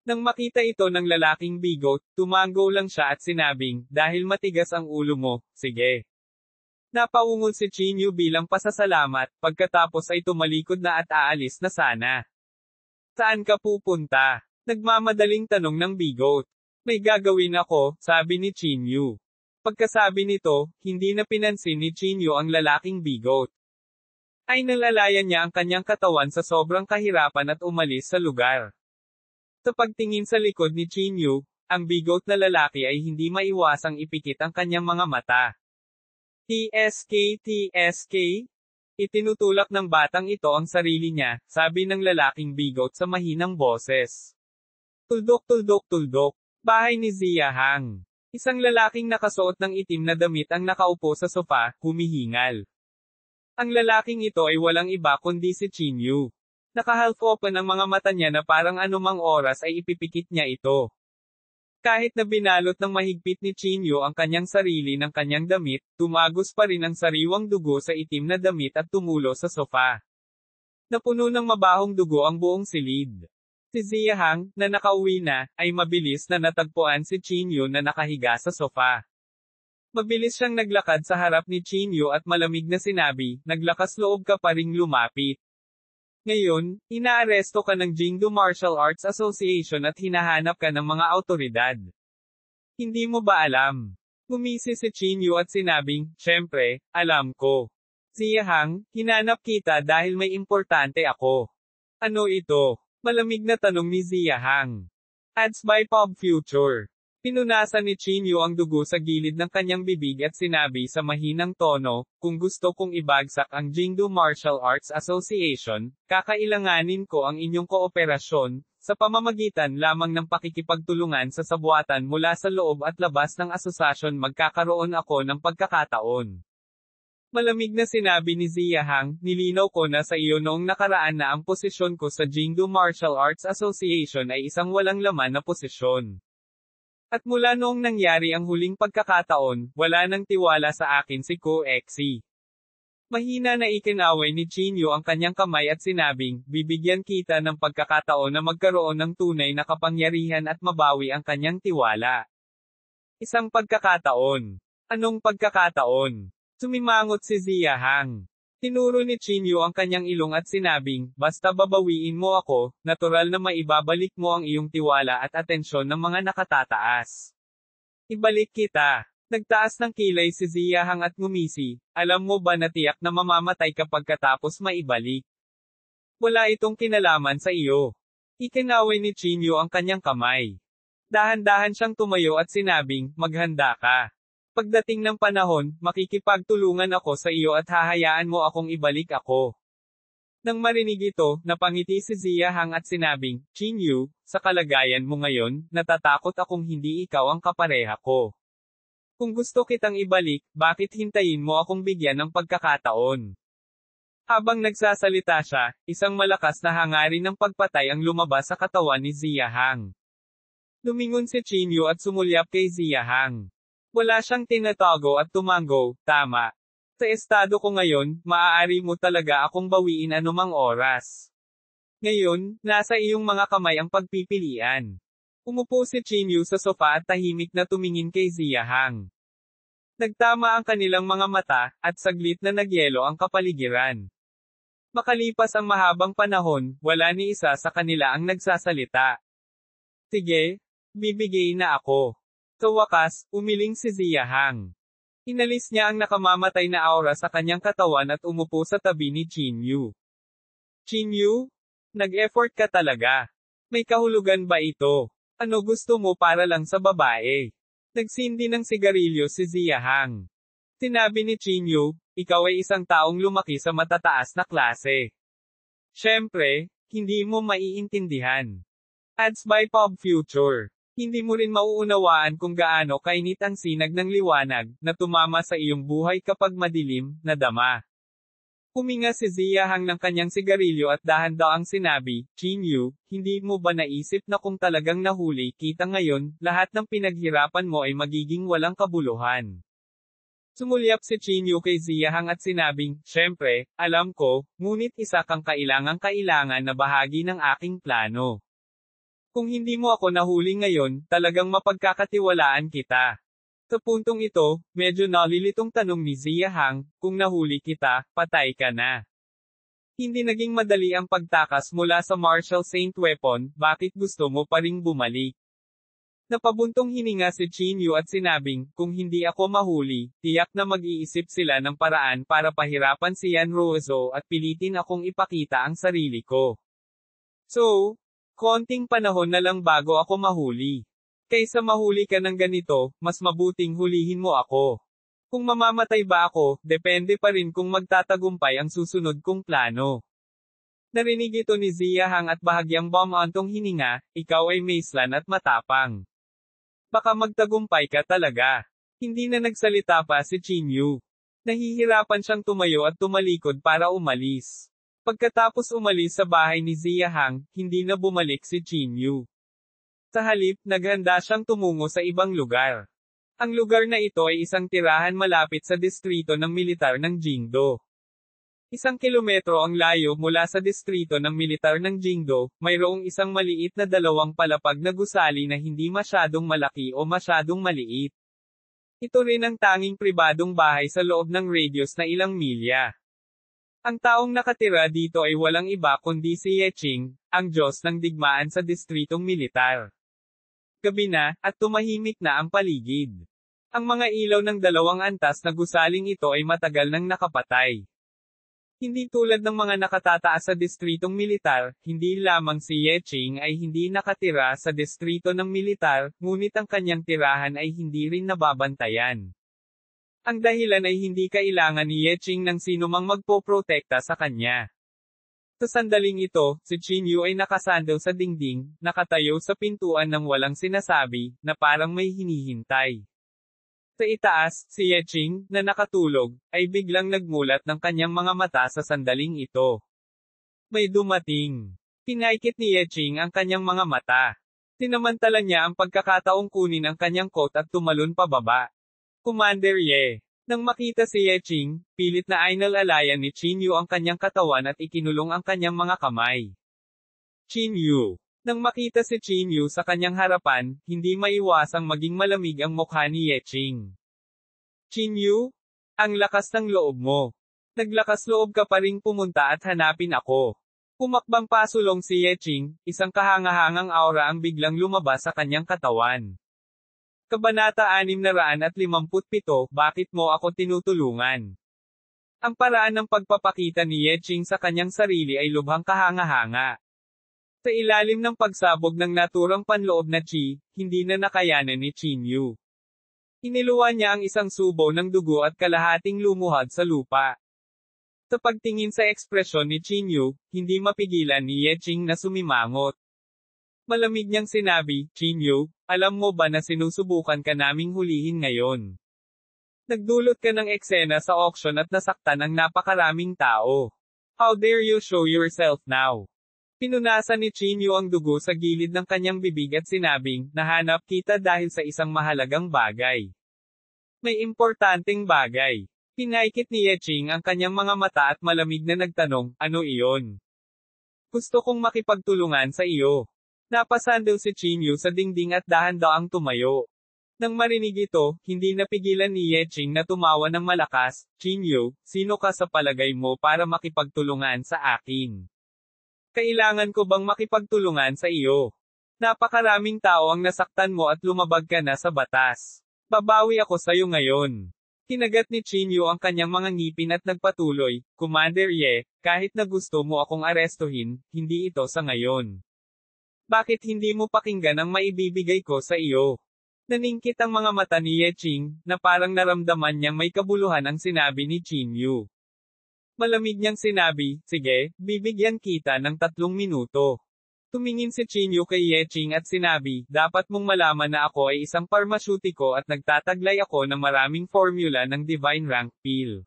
Nang makita ito ng lalaking bigot, tumango lang siya at sinabing, dahil matigas ang ulo mo, sige. Napaungol si Chinyu bilang pasasalamat, pagkatapos ay tumalikod na at aalis na sana. Saan ka pupunta? Nagmamadaling tanong ng bigot. May gagawin ako, sabi ni Chinyu. Pagkasabi nito, hindi na pinansin ni Chinyu ang lalaking bigot. Ay nalalayan niya ang kanyang katawan sa sobrang kahirapan at umalis sa lugar. Sa pagtingin sa likod ni Chinyu, ang bigot na lalaki ay hindi maiwasang ipikit ang kanyang mga mata. TSK. Itinutulak ng batang ito ang sarili niya, sabi ng lalaking bigot sa mahinang boses. Tuldok. Bahay ni Zia Hang. Isang lalaking nakasuot ng itim na damit ang nakaupo sa sofa, humihingal. Ang lalaking ito ay walang iba kundi si Chinyu. Naka-half open ang mga mata niya na parang anumang oras ay ipipikit niya ito. Kahit na binalot ng mahigpit ni Chinyu ang kanyang sarili ng kanyang damit, tumagos pa rin ang sariwang dugo sa itim na damit at tumulo sa sofa. Napuno ng mabahong dugo ang buong silid. Si Zia Hang, na nakauwi na, ay mabilis na natagpuan si Chinyu na nakahiga sa sofa. Mabilis siyang naglakad sa harap ni Chinyu at malamig na sinabi, naglakas loob ka pa ring lumapit. Ngayon, inaaresto ka ng Jingdo Martial Arts Association at hinahanap ka ng mga awtoridad. Hindi mo ba alam? Gumisi si Chinyu at sinabing, syempre, alam ko. Zia Hang, hinanap kita dahil may importante ako. Ano ito? Malamig na tanong ni Zia Hang. Ads by Pop Future. Pinunasan ni Chinyu ang dugo sa gilid ng kanyang bibig at sinabi sa mahinang tono, kung gusto kong ibagsak ang Jingdo Martial Arts Association, kakailanganin ko ang inyong kooperasyon, sa pamamagitan lamang ng pakikipagtulungan sa sabuatan mula sa loob at labas ng asosasyon magkakaroon ako ng pagkakataon. Malamig na sinabi ni Zia Hang, nilinaw ko na sa iyo noong nakaraan na ang posisyon ko sa Jingdo Martial Arts Association ay isang walang laman na posisyon. At mula noong nangyari ang huling pagkakataon, wala nang tiwala sa akin si Ko Exi. Mahina na ikinaway ni Chinyu ang kanyang kamay at sinabing, bibigyan kita ng pagkakataon na magkaroon ng tunay na kapangyarihan at mabawi ang kanyang tiwala. Isang pagkakataon. Anong pagkakataon? Sumimangot si Zia Hang. Tinuro ni Chinyu ang kanyang ilong at sinabing, basta babawiin mo ako, natural na maibabalik mo ang iyong tiwala at atensyon ng mga nakatataas. Ibalik kita. Nagtaas ng kilay si Zia Hang at ngumisi, alam mo ba na tiyak na mamamatay ka pagkatapos maibalik? Wala itong kinalaman sa iyo. Ikinaway ni Chinyu ang kanyang kamay. Dahan-dahan siyang tumayo at sinabing, maghanda ka. Pagdating ng panahon, makikipagtulungan ako sa iyo at hahayaan mo akong ibalik ako. Nang marinig ito, napangiti si Zia Hang at sinabing, Chinyu, sa kalagayan mo ngayon, natatakot akong hindi ikaw ang kapareha ko. Kung gusto kitang ibalik, bakit hintayin mo akong bigyan ng pagkakataon? Habang nagsasalita siya, isang malakas na hangarin ng pagpatay ang lumabas sa katawan ni Zia Hang. Lumingon si Chinyu at sumulyap kay Zia Hang. Wala siyang tinatago at tumango, tama. Sa estado ko ngayon, maaari mo talaga akong bawiin anumang oras. Ngayon, nasa iyong mga kamay ang pagpipilian. Umupo si Chinyu sa sofa at tahimik na tumingin kay Zia Hang. Nagtama ang kanilang mga mata, at saglit na nagyelo ang kapaligiran. Makalipas ang mahabang panahon, wala ni isa sa kanila ang nagsasalita. Sige, bibigay na ako. Sa wakas, umiling si Zia Hang. Inalis niya ang nakamamatay na aura sa kanyang katawan at umupo sa tabi ni Chinyu. Chinyu? Nag-effort ka talaga. May kahulugan ba ito? Ano gusto mo para lang sa babae? Nagsindi ng sigarilyo si Zia Hang. Sinabi ni Chinyu, ikaw ay isang taong lumaki sa matataas na klase. Siyempre, hindi mo maiintindihan. Ads by Pop Future. Hindi mo rin mauunawaan kung gaano kainit ang sinag ng liwanag na tumama sa iyong buhay kapag madilim na dama. Huminga si Zia Hang ng kanyang sigarilyo at dahan-dahang sinabi, Chinyu, hindi mo ba naisip na kung talagang nahuli kita ngayon, lahat ng pinaghirapan mo ay magiging walang kabuluhan? Sumulyap si Chinyu kay Zia Hang at sinabing, siyempre, alam ko, ngunit isa kang kailangan na bahagi ng aking plano. Kung hindi mo ako nahuli ngayon, talagang mapagkakatiwalaan kita. Sa puntong ito, medyo nalilitong tanong ni Zia Hang, kung nahuli kita, patay ka na. Hindi naging madali ang pagtakas mula sa Marshall Saint Weapon, bakit gusto mo pa ring bumalik? Napabuntong hininga si Chinyu at sinabing, kung hindi ako mahuli, tiyak na mag-iisip sila ng paraan para pahirapan si Yan Ruozo at pilitin akong ipakita ang sarili ko. So, konting panahon na lang bago ako mahuli. Kaysa mahuli ka ng ganito, mas mabuting hulihin mo ako. Kung mamamatay ba ako, depende pa rin kung magtatagumpay ang susunod kong plano. Narinig ito ni Zia Hang at bahagyang bumantong hininga, ikaw ay maislan at matapang. Baka magtagumpay ka talaga. Hindi na nagsalita pa si Chinyu. Nahihirapan siyang tumayo at tumalikod para umalis. Pagkatapos umalis sa bahay ni Zia Hang, hindi na bumalik si Chinyu. Sa halip, naghanda siyang tumungo sa ibang lugar. Ang lugar na ito ay isang tirahan malapit sa distrito ng militar ng Jingdo. 1 kilometro ang layo mula sa distrito ng militar ng Jingdo, mayroong isang maliit na 2 palapag na gusali na hindi masyadong malaki o masyadong maliit. Ito rin ang tanging pribadong bahay sa loob ng radius na ilang milya. Ang taong nakatira dito ay walang iba kundi si Yeching, ang Diyos ng digmaan sa distritong militar. Gabi na, at tumahimik na ang paligid. Ang mga ilaw ng 2 antas na gusaling ito ay matagal nang nakapatay. Hindi tulad ng mga nakatataas sa distritong militar, hindi lamang si Yeching ay hindi nakatira sa distrito ng militar, ngunit ang kanyang tirahan ay hindi rin nababantayan. Ang dahilan ay hindi kailangan ni Yeching ng sinumang magpoprotekta sa kanya. Sa sandaling ito, si Chinyu ay nakasandal sa dingding, nakatayo sa pintuan ng walang sinasabi, na parang may hinihintay. Sa itaas, si Yeching, na nakatulog, ay biglang nagmulat ng kanyang mga mata sa sandaling ito. May dumating. Pinaikit ni Yeching ang kanyang mga mata. Sinamantala niya ang pagkakataong kunin ang kanyang coat at tumalon pababa. Commander Ye. Nang makita si Yeching, pilit na ainalalayan ni Chinyu ang kanyang katawan at ikinulong ang kanyang mga kamay. Chinyu. Nang makita si Chinyu sa kanyang harapan, hindi maiwasang maging malamig ang mukha ni Yeching. Chinyu? Ang lakas ng loob mo. Naglakas loob ka pa ring pumunta at hanapin ako. Pumakbang pasulong si Yeching, isang kahangahangang aura ang biglang lumabas sa kanyang katawan. Kabanata 657, bakit mo ako tinutulungan? Ang paraan ng pagpapakita ni Yeching sa kanyang sarili ay lubhang kahanga-hanga. Sa ilalim ng pagsabog ng naturang panloob na chi, hindi na nakayanan ni Chinyu. Iniluwa niya ang isang subo ng dugo at kalahating lumuhad sa lupa. Sa pagtingin sa ekspresyon ni Chinyu, hindi mapigilan ni Yeching na sumimangot. Malamig niyang sinabi, Chinyu, alam mo ba na sinusubukan ka naming hulihin ngayon? Nagdulot ka ng eksena sa auction at nasaktan ang napakaraming tao. How dare you show yourself now? Pinunasan ni Chinyu ang dugo sa gilid ng kanyang bibig at sinabing, nahanap kita dahil sa isang mahalagang bagay. May importanteng bagay. Pinaikit ni Yeching ang kanyang mga mata at malamig na nagtanong, ano iyon? Gusto kong makipagtulungan sa iyo. Napasandal si Chinyu sa dingding at dahan-daang tumayo. Nang marinig ito, hindi napigilan ni Yeching na tumawa ng malakas. Chinyu, sino ka sa palagay mo para makipagtulungan sa akin? Kailangan ko bang makipagtulungan sa iyo? Napakaraming tao ang nasaktan mo at lumabag ka na sa batas. Babawi ako sa iyo ngayon. Kinagat ni Chinyu ang kanyang mga ngipin at nagpatuloy, Commander Ye, kahit na gusto mo akong arestuhin, hindi ito sa ngayon. Bakit hindi mo pakinggan ang maibibigay ko sa iyo? Naningkit ang mga mata ni Yeching, na parang naramdaman niyang may kabuluhan ang sinabi ni Chinyu. Malamig niyang sinabi, sige, bibigyan kita ng 3 minuto. Tumingin si Chinyu kay Yeching at sinabi, dapat mong malaman na ako ay isang parmasyutiko at nagtataglay ako ng maraming formula ng Divine Rank Pill.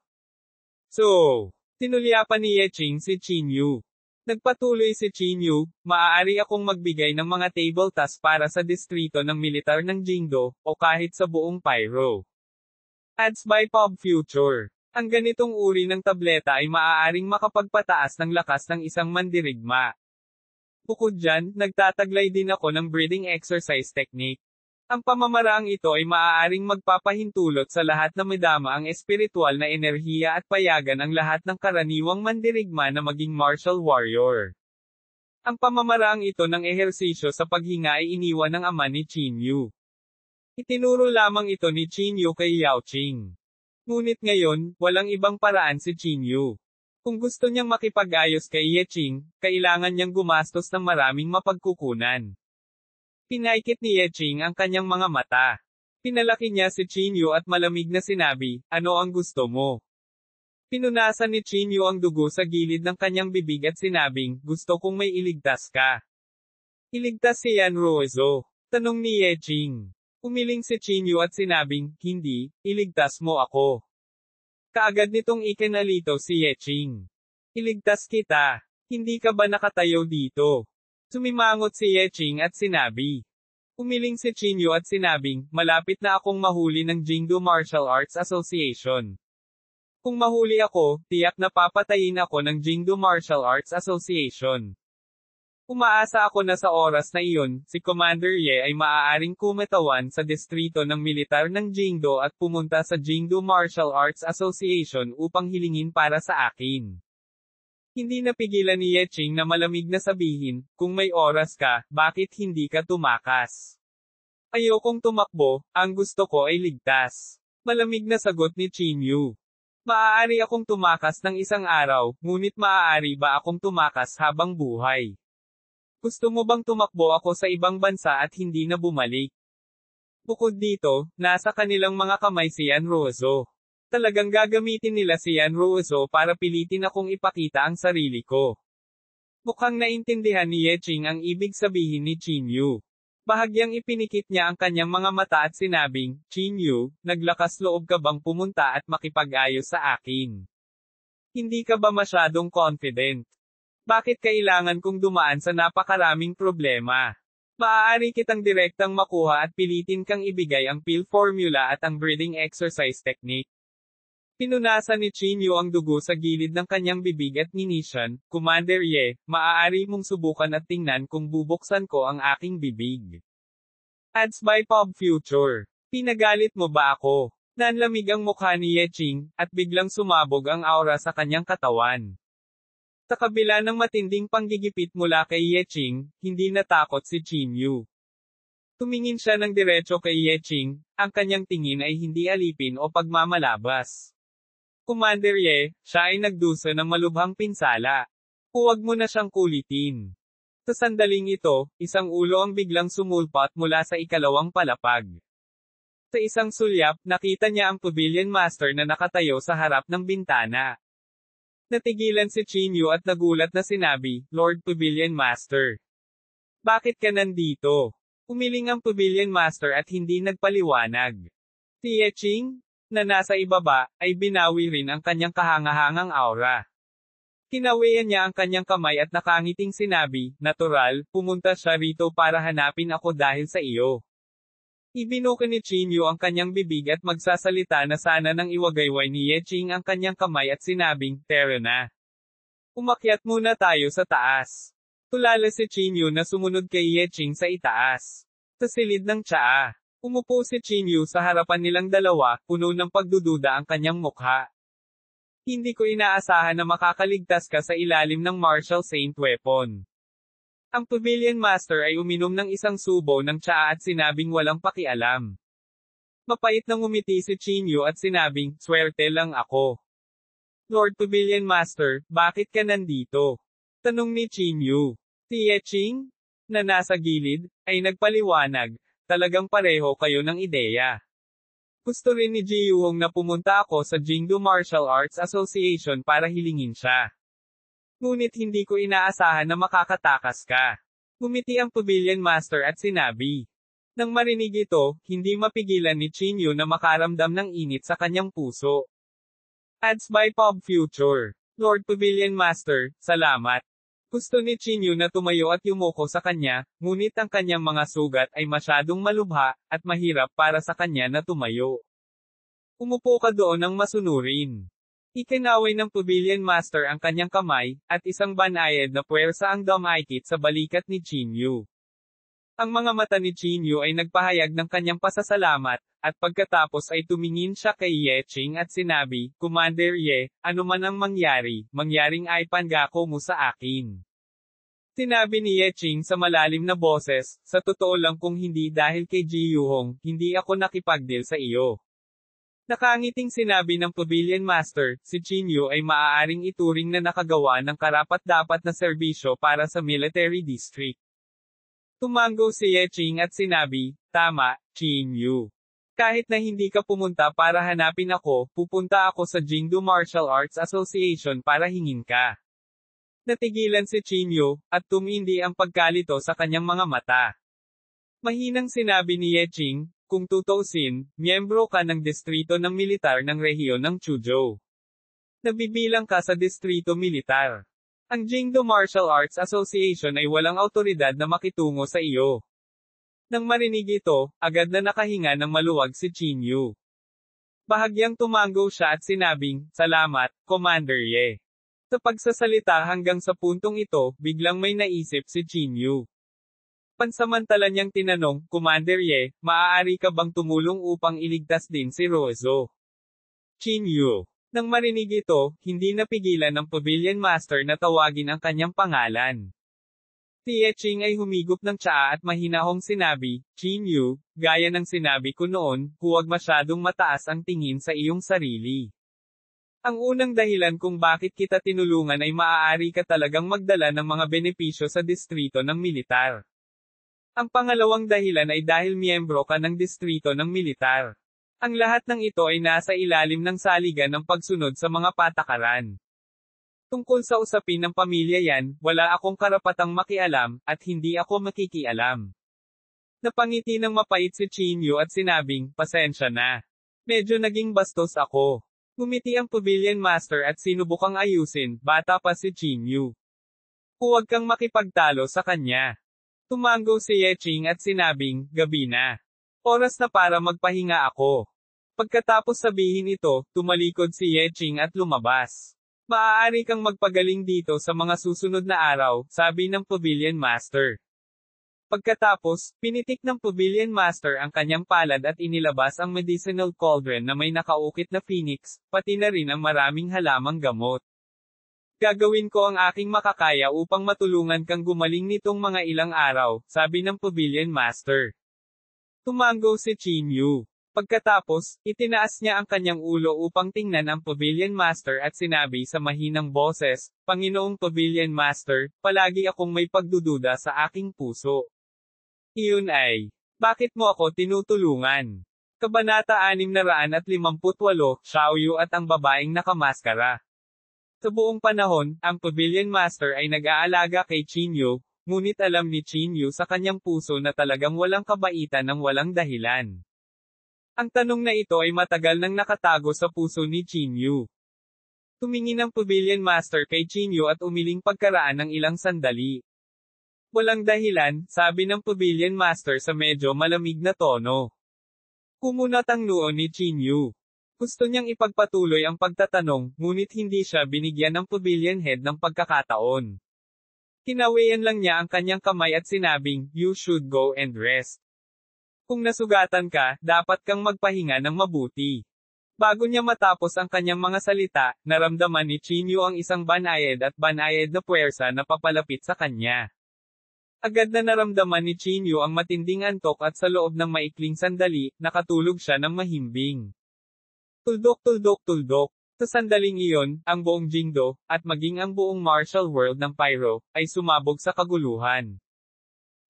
So, tinulyapan ni Yeching si Chinyu. Nagpatuloy si Chinyu, maaari akong magbigay ng mga table task para sa distrito ng militar ng Jingdo, o kahit sa buong Pyro. Ads by Pop Future. Ang ganitong uri ng tableta ay maaaring makapagpataas ng lakas ng isang mandirigma. Bukod dyan, nagtataglay din ako ng breathing exercise technique. Ang pamamaraang ito ay maaaring magpapahintulot sa lahat na madama ang espiritual na enerhiya at payagan ang lahat ng karaniwang mandirigma na maging martial warrior. Ang pamamaraang ito ng ehersisyo sa paghinga ay iniwan ng ama ni Chinyu. Itinuro lamang ito ni Chinyu kay Yaoqing. Ngunit ngayon, walang ibang paraan si Chinyu. Kung gusto niyang makipag-ayos kay Yeching, kailangan niyang gumastos ng maraming mapagkukunan. Pinaikit ni Yeching ang kanyang mga mata. Pinalaki niya si Chinyu at malamig na sinabi, ano ang gusto mo? Pinunasan ni Chinyu ang dugo sa gilid ng kanyang bibig at sinabing, gusto kong may iligtas ka. Iligtas si Yan Ruozo? Tanong ni Yeching. Umiling si Chinyu at sinabing, hindi, iligtas mo ako. Kaagad nitong ikinalito si Yeching. Iligtas kita. Hindi ka ba nakatayo dito? Sumimangot si Yeching at sinabi. Umiling si Chinyu at sinabing, malapit na akong mahuli ng Jingdo Martial Arts Association. Kung mahuli ako, tiyak na papatayin ako ng Jingdo Martial Arts Association. Umaasa ako na sa oras na iyon, si Commander Ye ay maaaring kumatawan sa distrito ng militar ng Jingdo at pumunta sa Jingdo Martial Arts Association upang hilingin para sa akin. Hindi napigilan ni Yeching na malamig na sabihin, kung may oras ka, bakit hindi ka tumakas? Ayokong tumakbo, ang gusto ko ay ligtas. Malamig na sagot ni Chinyu. Maaari akong tumakas ng isang araw, ngunit maaari ba akong tumakas habang buhay? Gusto mo bang tumakbo ako sa ibang bansa at hindi na bumalik? Bukod dito, nasa kanilang mga kamay si Yan Ruozo. Talagang gagamitin nila si Yan Ruozo para pilitin akong ipakita ang sarili ko. Mukhang naintindihan ni Yeching ang ibig sabihin ni Chinyu. Bahagyang ipinikit niya ang kanyang mga mata at sinabing, Chinyu, naglakas loob ka bang pumunta at makipag-ayos sa akin? Hindi ka ba masyadong confident? Bakit kailangan kong dumaan sa napakaraming problema? Maaari kitang direktang makuha at pilitin kang ibigay ang pill formula at ang breathing exercise technique. Pinunasan ni Chinyu ang dugo sa gilid ng kanyang bibig at ninisyan, Commander Ye, maaari mong subukan at tingnan kung bubuksan ko ang aking bibig. Ads by Pop Future. Pinagalit mo ba ako? Nanlamig ang mukha ni Yeching, at biglang sumabog ang aura sa kanyang katawan. Sa kabila ng matinding panggigipit mula kay Yeching, hindi natakot si Chinyu. Tumingin siya ng diretso kay Yeching, ang kanyang tingin ay hindi alipin o pagmamalabas. Commander Ye, siya ay nagdusa ng malubhang pinsala. Huwag mo na siyang kulitin. Sa sandaling ito, isang ulo ang biglang sumulpat mula sa ikalawang palapag. Sa isang sulyap, nakita niya ang Pavilion Master na nakatayo sa harap ng bintana. Natigilan si Chinyu at nagulat na sinabi, Lord Pavilion Master. Bakit ka nandito? Umiling ang Pavilion Master at hindi nagpaliwanag. Si Yeching? na nasa ibaba, ay binawi rin ang kanyang kahangahangang aura. Kinawian niya ang kanyang kamay at nakangiting sinabi, "Natural, pumunta siya rito para hanapin ako dahil sa iyo." Ibinuka ni Chinyu ang kanyang bibig at magsasalita na sana nang iwagayway ni Yeching ang kanyang kamay at sinabing, "Tara na. Umakyat muna tayo sa taas." Tulala si Chinyu na sumunod kay Yeching sa itaas. Sa silid ng tsaa. Umupo si Chinyu sa harapan nilang dalawa, puno ng pagdududa ang kanyang mukha. "Hindi ko inaasahan na makakaligtas ka sa ilalim ng martial saint weapon." Ang Pavilion Master ay uminom ng isang subo ng tsaa at sinabing walang pakialam. Mapait na ngumiti si Chinyu at sinabing, "Swerte lang ako." "Lord Pavilion Master, bakit ka nandito?" Tanong ni Chinyu. Si Yeching, na nasa gilid, ay nagpaliwanag, "Talagang pareho kayo ng ideya. Gusto rin ni Ji Yuhong na pumunta ako sa Jingdu Martial Arts Association para hilingin siya. Ngunit hindi ko inaasahan na makakatakas ka." Ngumiti ang Pavilion Master at sinabi. Nang marinig ito, hindi mapigilan ni Chinyu na makaramdam ng init sa kanyang puso. Ads by Pop Future. Lord Pavilion Master, salamat. Gusto ni Chinyu na tumayo at yumuko sa kanya, ngunit ang kanyang mga sugat ay masyadong malubha, at mahirap para sa kanya na tumayo. Umupo ka doon ng masunurin. Ikinaway ng Pavilion Master ang kanyang kamay, at isang banayad na puwersa ang dumaikit sa balikat ni Chinyu. Ang mga mata ni Chinyu ay nagpahayag ng kanyang pasasalamat, at pagkatapos ay tumingin siya kay Yeching at sinabi, "Commander Ye, ano man ang mangyari, mangyaring ay pangako mo sa akin." Sinabi ni Yeching sa malalim na boses, "Sa totoo lang kung hindi dahil kay Ji Yuhong, hindi ako nakipagdeal sa iyo." Nakangiting sinabi ng Pavilion Master, si Chinyu ay maaaring ituring na nakagawa ng karapat-dapat na serbisyo para sa military district. Tumango si Yeching at sinabi, "Tama, Chinyu. Kahit na hindi ka pumunta para hanapin ako, pupunta ako sa Jingdu Martial Arts Association para hingin ka." Natigilan si Chinyu, at tumindi ang pagkalito sa kanyang mga mata. Mahinang sinabi ni Yeching, "Kung tutuusin, miyembro ka ng distrito ng militar ng rehiyon ng Chuzhou. Nabibilang ka sa distrito militar. Ang Jingdu Martial Arts Association ay walang awtoridad na makitungo sa iyo." Nang marinig ito, agad na nakahinga ng maluwag si Chinyu. Bahagyang tumango siya at sinabing, "Salamat, Commander Ye." Sa pagsasalita hanggang sa puntong ito, biglang may naisip si Chinyu. Pansamantala niyang tinanong, "Commander Ye, maaari ka bang tumulong upang iligtas din si Rozo?" Chinyu. Nang marinig ito, hindi napigilan ng Pavilion Master na tawagin ang kanyang pangalan. Si Yeching ay humigop ng tsaa at mahinahong sinabi, "Chinyu, gaya ng sinabi ko noon, huwag masyadong mataas ang tingin sa iyong sarili. Ang unang dahilan kung bakit kita tinulungan ay maaari ka talagang magdala ng mga benepisyo sa distrito ng militar. Ang pangalawang dahilan ay dahil miyembro ka ng distrito ng militar. Ang lahat ng ito ay nasa ilalim ng saligan ng pagsunod sa mga patakaran. Tungkol sa usapin ng pamilya yan, wala akong karapatang makialam, at hindi ako makikialam." Napangiti ng mapait si Chinyu at sinabing, "Pasensya na. Medyo naging bastos ako." Ngumiti ang Pavilion Master at sinubukang ayusin, bata pa si Chinyu. "Huwag kang makipagtalo sa kanya." Tumango si Yeching at sinabing, "Gabi na. Oras na para magpahinga ako." Pagkatapos sabihin ito, tumalikod si Yeching at lumabas. "Maaari kang magpagaling dito sa mga susunod na araw," sabi ng Pavilion Master. Pagkatapos, pinitik ng Pavilion Master ang kanyang palad at inilabas ang medicinal cauldron na may nakaukit na phoenix, pati na rin ang maraming halamang gamot. "Gagawin ko ang aking makakaya upang matulungan kang gumaling nitong mga ilang araw," sabi ng Pavilion Master. Tumango si Chinyu. Pagkatapos, itinaas niya ang kanyang ulo upang tingnan ang Pavilion Master at sinabi sa mahinang boses, "Panginoong Pavilion Master, palagi akong may pagdududa sa aking puso. Iyon ay, bakit mo ako tinutulungan?" Kabanata 658, Xiaoyu at ang babaeng nakamaskara. Sa buong panahon, ang Pavilion Master ay nag-aalaga kay Chinyu, ngunit alam ni Chinyu sa kanyang puso na talagang walang kabaitan ng walang dahilan. Ang tanong na ito ay matagal nang nakatago sa puso ni Chinyu. Tumingin ang Pavilion Master kay Chinyu at umiling pagkaraan ng ilang sandali. Walang dahilan, sabi ng Pavilion Master sa medyo malamig na tono. Kumunat ang noo ni Chinyu. Gusto niyang ipagpatuloy ang pagtatanong, ngunit hindi siya binigyan ng Pavilion Head ng pagkakataon. Kinawayan lang niya ang kanyang kamay at sinabing, "You should go and rest. Kung nasugatan ka, dapat kang magpahinga ng mabuti." Bago niya matapos ang kanyang mga salita, naramdaman ni Chinyu ang isang banayad at banayad na puwersa na papalapit sa kanya. Agad na naramdaman ni Chinyu ang matinding antok at sa loob ng maikling sandali, nakatulog siya ng mahimbing. Tuldok tuldok tuldok. Sa sandaling iyon, ang buong Jingdo, at maging ang buong martial world ng Pyro, ay sumabog sa kaguluhan.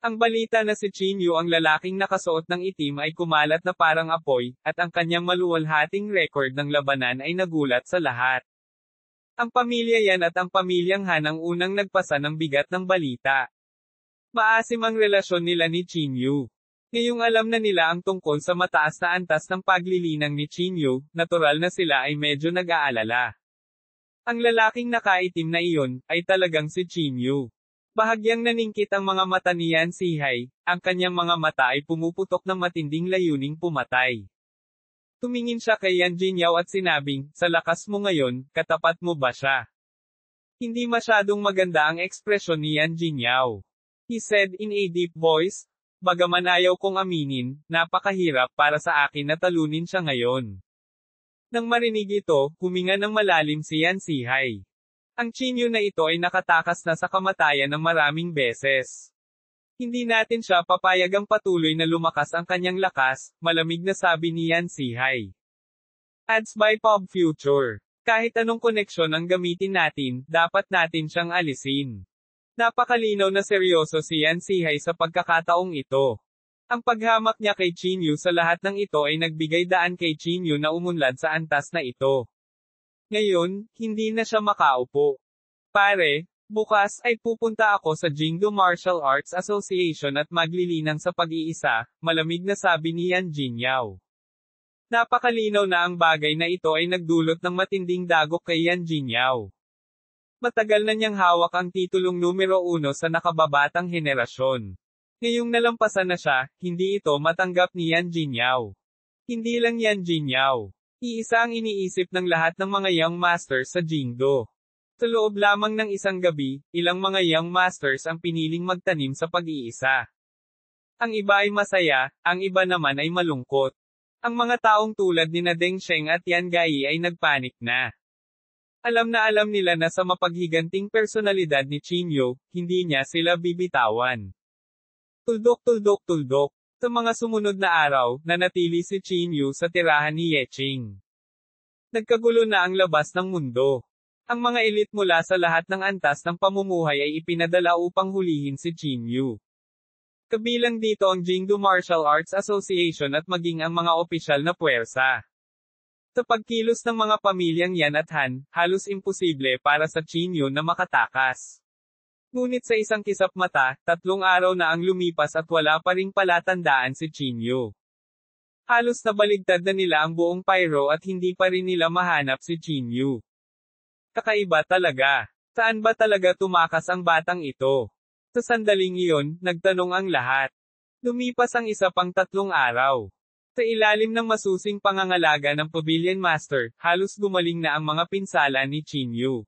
Ang balita na si Chinyu ang lalaking nakasuot ng itim ay kumalat na parang apoy, at ang kanyang maluwalhating record ng labanan ay nagulat sa lahat. Ang pamilya Yan at ang pamilyang Han ang unang nagpasa ng bigat ng balita. Maasim ang relasyon nila ni Chinyu. Ngayong alam na nila ang tungkol sa mataas na antas ng paglilinang ni Chinyu, natural na sila ay medyo nag-aalala. Ang lalaking nakaitim na iyon, ay talagang si Chinyu. Bahagyang naningkit ang mga mata ni Yan Zihai, ang kanyang mga mata ay pumuputok ng matinding layuning pumatay. Tumingin siya kay Yan Jinyao at sinabing, "Sa lakas mo ngayon, katapat mo ba siya?" Hindi masyadong maganda ang ekspresyon ni Yan Jinyao. He said in a deep voice, "Bagaman ayaw kong aminin, napakahirap para sa akin na talunin siya ngayon." Nang marinig ito, huminga ng malalim si Yan Zihai. Ang Chinyu na ito ay nakatakas na sa kamatayan ng maraming beses. Hindi natin siya papayagang patuloy na lumakas ang kanyang lakas, malamig na sabi ni Yan Zihai. Ads by Pop Future. Kahit anong koneksyon ang gamitin natin, dapat natin siyang alisin. Napakalinaw na seryoso si Yan Zihai sa pagkakataong ito. Ang paghamak niya kay Chinyu sa lahat ng ito ay nagbigay daan kay Chinyu na umunlad sa antas na ito. Ngayon, hindi na siya makaupo. "Pare, bukas ay pupunta ako sa Jingdo Martial Arts Association at maglilinang sa pag-iisa," malamig na sabi ni Yan Jinyao. Napakalinaw na ang bagay na ito ay nagdulot ng matinding dagok kay Yan Jinyao. Matagal na niyang hawak ang titulong numero 1 sa nakababatang henerasyon. Ngayong nalampasan na siya, hindi ito matanggap ni Yan Jinyao. Hindi lang Yan Jinyao. Iisa ang iniisip ng lahat ng mga Young Masters sa Jingdo. Sa loob lamang ng isang gabi, ilang mga Young Masters ang piniling magtanim sa pag-iisa. Ang iba ay masaya, ang iba naman ay malungkot. Ang mga taong tulad ni Deng Sheng at Yan Gai ay nagpanik na. Alam nila na sa mapaghiganting personalidad ni Chinyu, hindi niya sila bibitawan. Tuldok tuldok tuldok. Sa mga sumunod na araw, nanatili si Chinyu sa tirahan ni Yeching. Nagkagulo na ang labas ng mundo. Ang mga elite mula sa lahat ng antas ng pamumuhay ay ipinadala upang hulihin si Chinyu. Kabilang dito ang Jingdo Martial Arts Association at maging ang mga opisyal na puwersa. Sa pagkilos ng mga pamilyang Yan at Han, halos imposible para sa Chinyu na makatakas. Ngunit sa isang kisap mata, 3 araw na ang lumipas at wala pa ring palatandaan si Chinyu. Halos nabaligtad na nila ang buong Pyro at hindi pa rin nila mahanap si Chinyu. Kakaiba talaga. Saan ba talaga tumakas ang batang ito? Sa sandaling iyon, nagtanong ang lahat. Lumipas ang isa pang 3 araw. Sa ilalim ng masusing pangangalaga ng Pavilion Master, halos gumaling na ang mga pinsala ni Chinyu.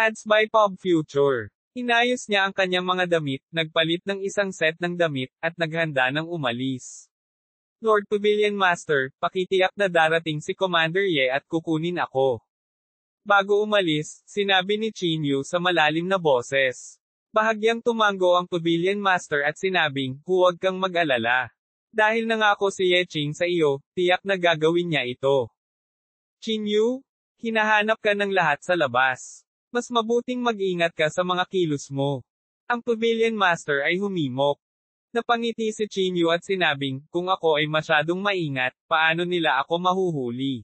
Ads by Pop Future. Inayos niya ang kanyang mga damit, nagpalit ng isang set ng damit, at naghanda ng umalis. "Lord Pavilion Master, pakitiyak na darating si Commander Ye at kukunin ako." Bago umalis, sinabi ni Chinyu sa malalim na boses. Bahagyang tumango ang Pavilion Master at sinabing, "Huwag kang mag-alala. Dahil nangako si Yeching sa iyo, tiyak na gagawin niya ito." "Chinyu, hinahanap ka ng lahat sa labas. Mas mabuting mag-ingat ka sa mga kilos mo." Ang Pavilion Master ay humimok. Napangiti si Chinyu at sinabing, "Kung ako ay masyadong maingat, paano nila ako mahuhuli?"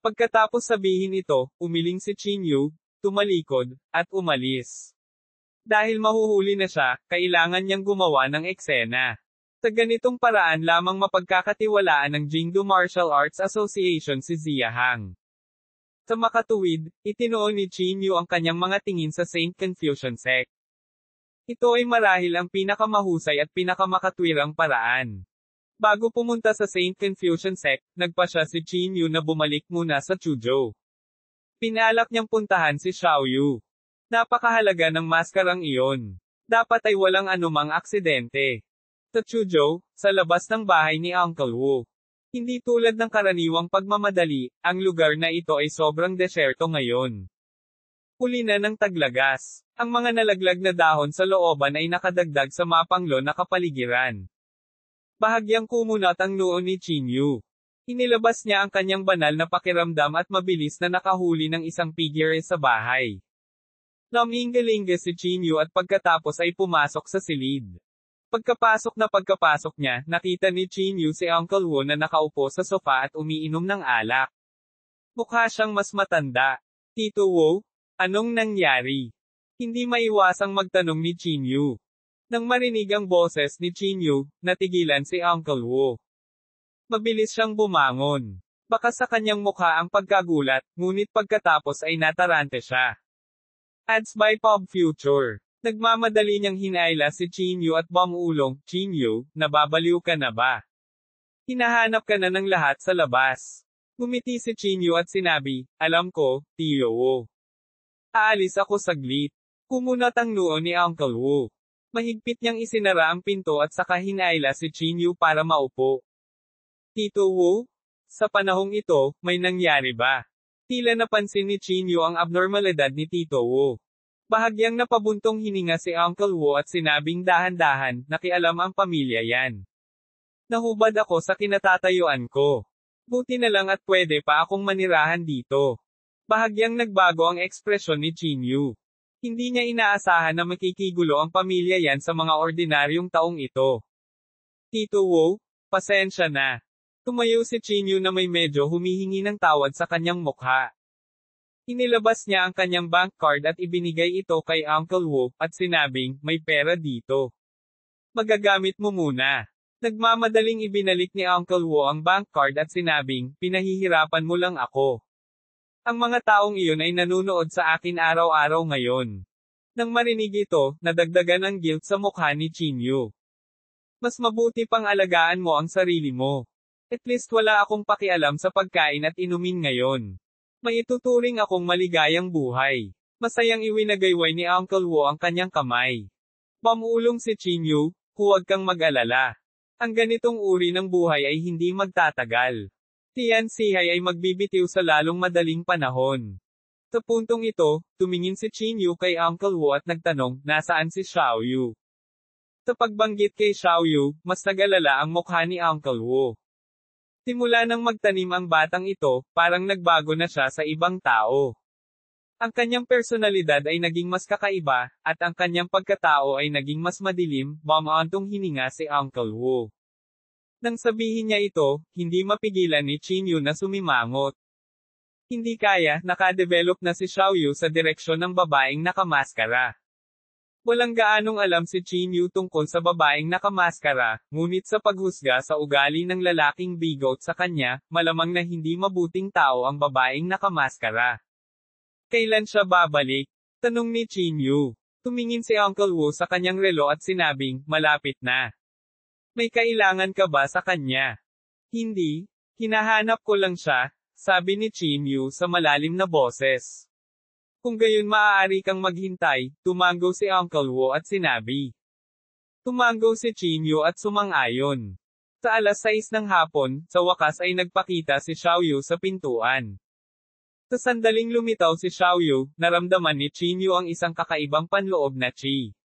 Pagkatapos sabihin ito, umiling si Chinyu, tumalikod, at umalis. Dahil mahuhuli na siya, kailangan niyang gumawa ng eksena. Sa ganitong paraan lamang mapagkakatiwalaan ng Jingdu Martial Arts Association si Zia Hang. Sa makatuwid, itinuon ni Qin Yu ang kanyang mga tingin sa Saint Confucian Sect. Ito ay marahil ang pinakamahusay at pinakamakatwirang paraan. Bago pumunta sa Saint Confucian Sect, nagpasya si Qin Yu na bumalik muna sa Chuzhou. Pinalak niyang puntahan si Xiao Yu. Napakahalaga ng maskarang iyon. Dapat ay walang anumang aksidente. Sa Chuzhou, sa labas ng bahay ni Uncle Wu. Hindi tulad ng karaniwang pagmamadali, ang lugar na ito ay sobrang desyerto ngayon. Huli na ng taglagas. Ang mga nalaglag na dahon sa looban ay nakadagdag sa mapanglo na kapaligiran. Bahagyang kumunat ang noo ni Qin Yu. Inilabas niya ang kanyang banal na pakiramdam at mabilis na nakahuli ng isang figure sa bahay. Namingalinga si Qin Yu at pagkatapos ay pumasok sa silid. Pagkapasok niya, nakita ni Qin Yu si Uncle Wu na nakaupo sa sofa at umiinom ng alak. Mukha siyang mas matanda. Tito Wu, anong nangyari? Hindi maiwasang magtanong ni Qin Yu. Nang marinig ang boses ni Qin Yu, natigilan si Uncle Wu. Mabilis siyang bumangon. Baka sa kanyang mukha ang pagkagulat, ngunit pagkatapos ay natarante siya. Ads by Pop Future. Nagmamadali niyang hinayla si Qin Yu at bumulong, Qin Yu, nababaliw ka na ba? Hinahanap ka na ng lahat sa labas. Ngumiti si Qin Yu at sinabi, alam ko, Tio Wu. Aalis ako saglit. Kumunat ang noo ni Uncle Wu. Mahigpit niyang isinara ang pinto at saka hinayla si Qin Yu para maupo. Tito Wu? Sa panahong ito, may nangyari ba? Tila napansin ni Qin Yu ang abnormalidad ni Tito Wu. Bahagyang napabuntong hininga si Uncle Wu at sinabing dahan-dahan, nakialam ang pamilya yan. Nahubad ako sa kinatatayuan ko. Buti na lang at pwede pa akong manirahan dito. Bahagyang nagbago ang ekspresyon ni Qin Yu. Hindi niya inaasahan na makikigulo ang pamilya yan sa mga ordinaryong taong ito. Tito Wu, pasensya na. Tumayo si Qin Yu na may medyo humihingi ng tawad sa kanyang mukha. Inilabas niya ang kanyang bank card at ibinigay ito kay Uncle Wu, at sinabing, may pera dito. Magagamit mo muna. Nagmamadaling ibinalik ni Uncle Wu ang bank card at sinabing, pinahihirapan mo lang ako. Ang mga taong iyon ay nanunood sa akin araw-araw ngayon. Nang marinig ito, nadagdagan ang guilt sa mukha ni Qin Yu. Mas mabuti pang alagaan mo ang sarili mo. At least wala akong pakialam sa pagkain at inumin ngayon. May ituturing akong maligayang buhay. Masayang iwinagayway ni Uncle Wu ang kanyang kamay. Pamulong si Qin Yu, huwag kang mag-alala. Ang ganitong uri ng buhay ay hindi magtatagal. Tian Sihai ay magbibitiw sa lalong madaling panahon. Sa puntong ito, tumingin si Qin Yu kay Uncle Wu at nagtanong, nasaan si Xiao Yu? Sa pagbanggit kay Xiao Yu, mas nag-alala ang mukha ni Uncle Wu. Simula nang magtanim ang batang ito, parang nagbago na siya sa ibang tao. Ang kanyang personalidad ay naging mas kakaiba, at ang kanyang pagkatao ay naging mas madilim, bumantong hininga si Uncle Wu. Nang sabihin niya ito, hindi mapigilan ni Qin Yu na sumimangot. Hindi kaya, nakadevelop na si Xiao Yu sa direksyon ng babaeng nakamaskara. Walang gaanong alam si Qin Yu tungkol sa babaeng nakamaskara, ngunit sa paghusga sa ugali ng lalaking bigot sa kanya, malamang na hindi mabuting tao ang babaeng nakamaskara. Kailan siya babalik? Tanong ni Qin Yu. Tumingin si Uncle Wu sa kanyang relo at sinabing, malapit na. May kailangan ka ba sa kanya? Hindi, hinahanap ko lang siya, sabi ni Qin Yu sa malalim na boses. Kung gayon maaari kang maghintay, tumango si Uncle Wu at sinabi. Tumango si Qin Yu at sumang-ayon. Sa alas 6 ng hapon, sa wakas ay nagpakita si Xiao Yu sa pintuan. Sa sandaling lumitaw si Xiao Yu, naramdaman ni Qin Yu ang isang kakaibang panloob na qi.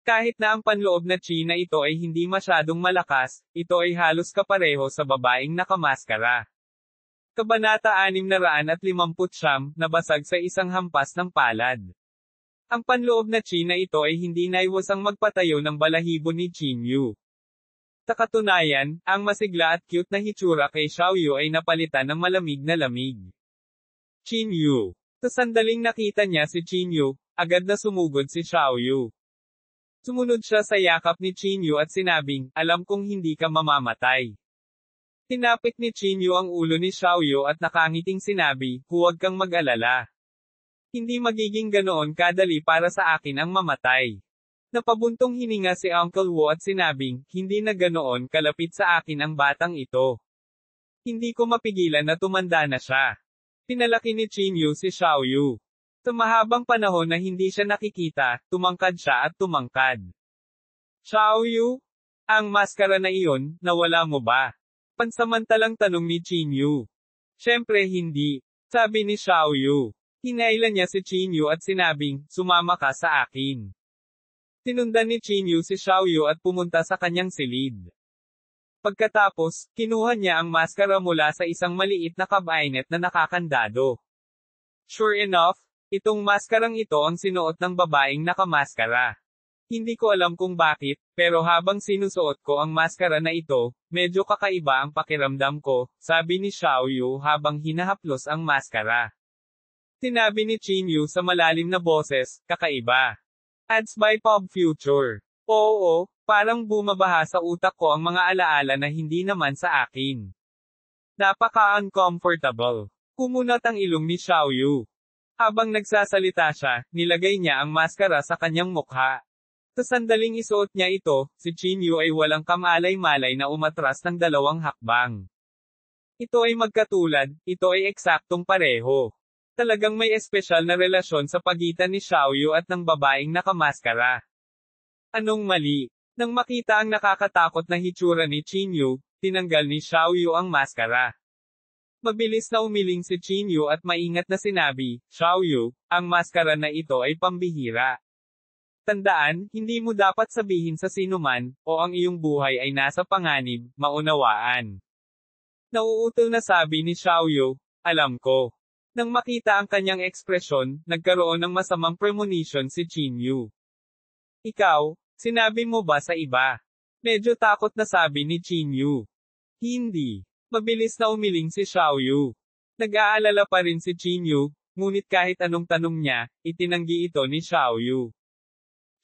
Kahit na ang panloob na qi na ito ay hindi masyadong malakas, ito ay halos kapareho sa babaeng nakamaskara. Kabanata 659, nabasag sa isang hampas ng palad. Ang panloob na qi na ito ay hindi naiwasang magpatayo ng balahibo ni Qin Yu. Sa katunayan, ang masigla at cute na hitsura kay Xiao Yu ay napalitan ng malamig na lamig. Qin Yu. Sa sandaling nakita niya si Qin Yu, agad na sumugod si Xiao Yu. Sumunod siya sa yakap ni Chinyu at sinabing, alam kong hindi ka mamamatay. Tinapik ni Chinyu ang ulo ni Xiaoyu at nakangiting sinabi, huwag kang mag-alala. Hindi magiging ganoon kadali para sa akin ang mamatay. Napabuntong hininga si Uncle Wu at sinabing, hindi na ganoon kalapit sa akin ang batang ito. Hindi ko mapigilan na tumanda na siya. Pinalaki ni Chinyu si Xiaoyu. Sa mahabang panahon na hindi siya nakikita, tumangkad siya at tumangkad. Xiaoyu? Ang maskara na iyon, nawala mo ba? Pansamantalang tanong ni Chinyu. Siyempre hindi, sabi ni Xiaoyu. Hinailan niya si Chinyu at sinabing, sumama ka sa akin. Tinundan ni Chinyu si Xiaoyu at pumunta sa kanyang silid. Pagkatapos, kinuha niya ang maskara mula sa isang maliit na cabinet na nakakandado. Sure enough, itong maskarang ito ang sinuot ng babaeng nakamaskara. Hindi ko alam kung bakit, pero habang sinusuot ko ang maskara na ito, medyo kakaiba ang pakiramdam ko, sabi ni Xiaoyu habang hinahaplos ang maskara. Sinabi ni Chinyu sa malalim na boses, kakaiba. Ads by Pop Future. Oo, parang bumabaha sa utak ko ang mga alaala na hindi naman sa akin. Napaka-uncomfortable. Kumunat ang ilong ni Xiaoyu. Habang nagsasalita siya, nilagay niya ang maskara sa kanyang mukha. Sa sandaling isuot niya ito, si Chinyu ay walang kamalay-malay na umatras ng 2 hakbang. Ito ay magkatulad, ito ay eksaktong pareho. Talagang may espesyal na relasyon sa pagitan ni Xiaoyu at ng babaeng nakamaskara. Anong mali? Nang makita ang nakakatakot na hitsura ni Chinyu, tinanggal ni Xiaoyu ang maskara. Mabilis na umiling si Chinyu at maingat na sinabi, Xiaoyu, ang maskara na ito ay pambihira. Tandaan, hindi mo dapat sabihin sa sinuman, o ang iyong buhay ay nasa panganib, maunawaan. Nauutal na sabi ni Xiaoyu, alam ko. Nang makita ang kanyang ekspresyon, nagkaroon ng masamang premonition si Chinyu. Ikaw, sinabi mo ba sa iba? Medyo takot na sabi ni Chinyu. Hindi. Mabilis na umiling si Xiaoyu. Nag-aalala pa rin si Chinyu, ngunit kahit anong tanong niya, itinanggi ito ni Xiaoyu.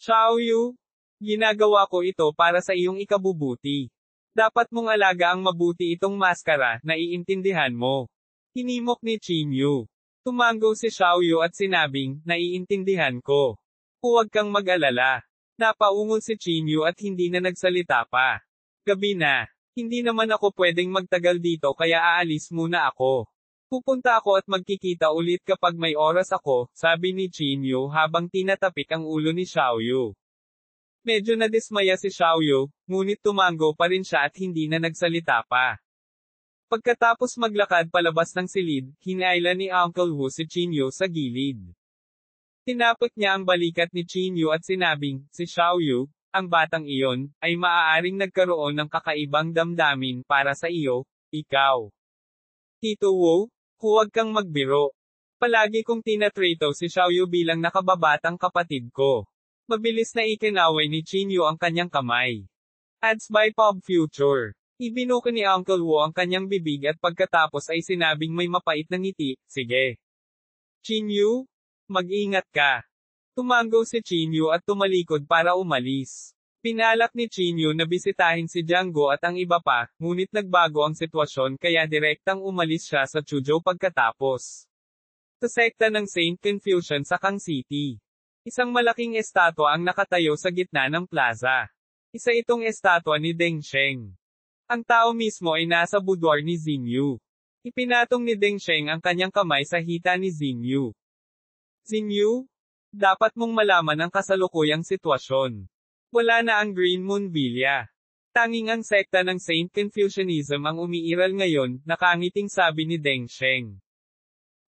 Xiaoyu, ginagawa ko ito para sa iyong ikabubuti. Dapat mong alaga ang mabuti itong maskara, naiintindihan mo. Hinimok ni Chinyu. Tumango si Xiaoyu at sinabing, naiintindihan ko. Huwag kang mag-alala. Napaungol si Chinyu at hindi na nagsalita pa. Gabi na. Hindi naman ako pwedeng magtagal dito kaya aalis muna ako. Pupunta ako at magkikita ulit kapag may oras ako, sabi ni Chinyu habang tinatapik ang ulo ni Xiaoyu. Medyo nadismaya si Xiaoyu, ngunit tumango pa rin siya at hindi na nagsalita pa. Pagkatapos maglakad palabas ng silid, hinailan ni Uncle Wu si Chinyu sa gilid. Tinapik niya ang balikat ni Chinyu at sinabing, si Xiaoyu, ang batang iyon, ay maaaring nagkaroon ng kakaibang damdamin para sa iyo, ikaw. Tito Wu, huwag kang magbiro. Palagi kong tinatrito si Xiaoyu bilang nakababatang kapatid ko. Mabilis na ikinaway ni Chinyu ang kanyang kamay. Ads by Pop Future. Ibinuka ni Uncle Wu ang kanyang bibig at pagkatapos ay sinabing may mapait na ngiti, sige. Chinyu, mag-ingat ka. Tumango si Chinyu at tumalikod para umalis. Pinalak ni Chinyu na bisitahin si Django at ang iba pa, ngunit nagbago ang sitwasyon kaya direktang umalis siya sa Chuzhou pagkatapos. Sa sekta ng Saint Confucian sa Kang City. Isang malaking estatwa ang nakatayo sa gitna ng plaza. Isa itong estatwa ni Deng Sheng. Ang tao mismo ay nasa boudoir ni Xingyu. Ipinatong ni Deng Sheng ang kanyang kamay sa hita ni Xingyu. Xingyu, dapat mong malaman ang kasalukuyang sitwasyon. Wala na ang Green Moon Villa. Tanging ang sekta ng Saint Confucianism ang umiiral ngayon, nakangiting sabi ni Deng Sheng.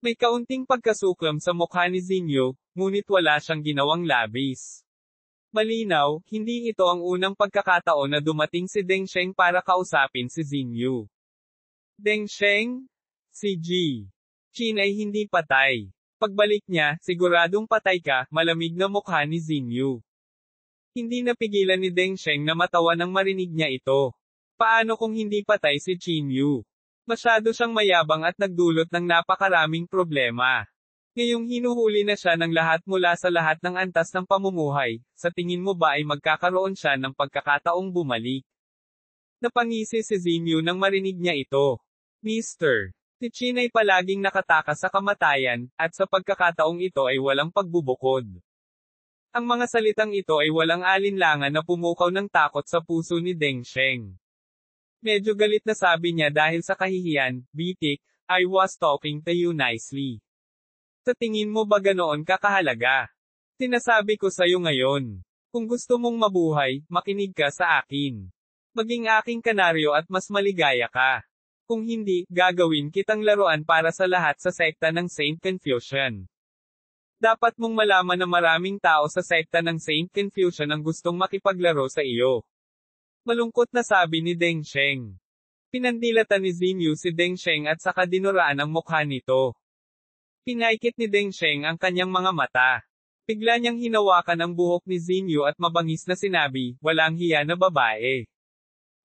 May kaunting pagkasuklam sa mukha ni Xingyu, ngunit wala siyang ginawang labis. Malinaw, hindi ito ang unang pagkakataon na dumating si Deng Sheng para kausapin si Xingyu. Deng Sheng? Si Qin ay hindi patay. Pagbalik niya, siguradong patay ka, malamig na mukha ni Xingyu. Hindi napigilan ni Deng Sheng na matawa nang marinig niya ito. Paano kung hindi patay si Qinyu? Masyado siyang mayabang at nagdulot ng napakaraming problema. Ngayong hinuhuli na siya ng lahat mula sa lahat ng antas ng pamumuhay, sa tingin mo ba ay magkakaroon siya ng pagkakataong bumalik? Napangisi si Xinyu nang marinig niya ito. Mr. Tichin ay palaging nakatakas sa kamatayan, at sa pagkakataong ito ay walang pagbubukod. Ang mga salitang ito ay walang alinlangan na pumukaw ng takot sa puso ni Deng Sheng. Medyo galit na sabi niya dahil sa kahihiyan, Bitik, I was talking to you nicely. Sa tingin mo ba ganoon kakahalaga? Sinasabi ko sa'yo ngayon. Kung gusto mong mabuhay, makinig ka sa akin. Maging aking kanaryo at mas maligaya ka. Kung hindi, gagawin kitang laruan para sa lahat sa sekta ng Saint Confucian. Dapat mong malaman na maraming tao sa sekta ng Saint Confucian ang gustong makipaglaro sa iyo. Malungkot na sabi ni Deng Sheng. Pinandilatan ni Xinyu si Deng Sheng at saka dinuraan ang mukha nito. Pinaikit ni Deng Sheng ang kanyang mga mata. Bigla niyang hinawakan ang buhok ni Xinyu at mabangis na sinabi, walang hiya na babae.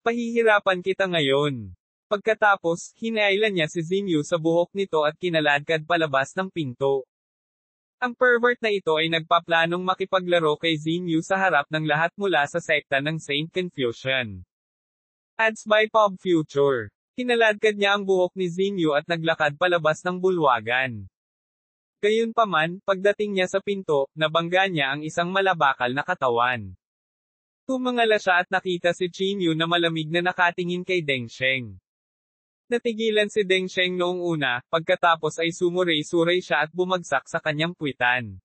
Pahihirapan kita ngayon. Pagkatapos, hinailan niya si Xinyu sa buhok nito at kinaladkad palabas ng pinto. Ang pervert na ito ay nagpaplanong makipaglaro kay Xinyu sa harap ng lahat mula sa sekta ng Saint Confucian. Ads by Pop Future. Kinaladkad niya ang buhok ni Xinyu at naglakad palabas ng bulwagan. Gayunpaman, pagdating niya sa pinto, nabangga niya ang isang malabakal na katawan. Tumangala siya at nakita si Xinyu na malamig na nakatingin kay Deng Sheng. Natigilan si Deng Sheng noong una, pagkatapos ay sumuray-suray siya at bumagsak sa kanyang puwitan.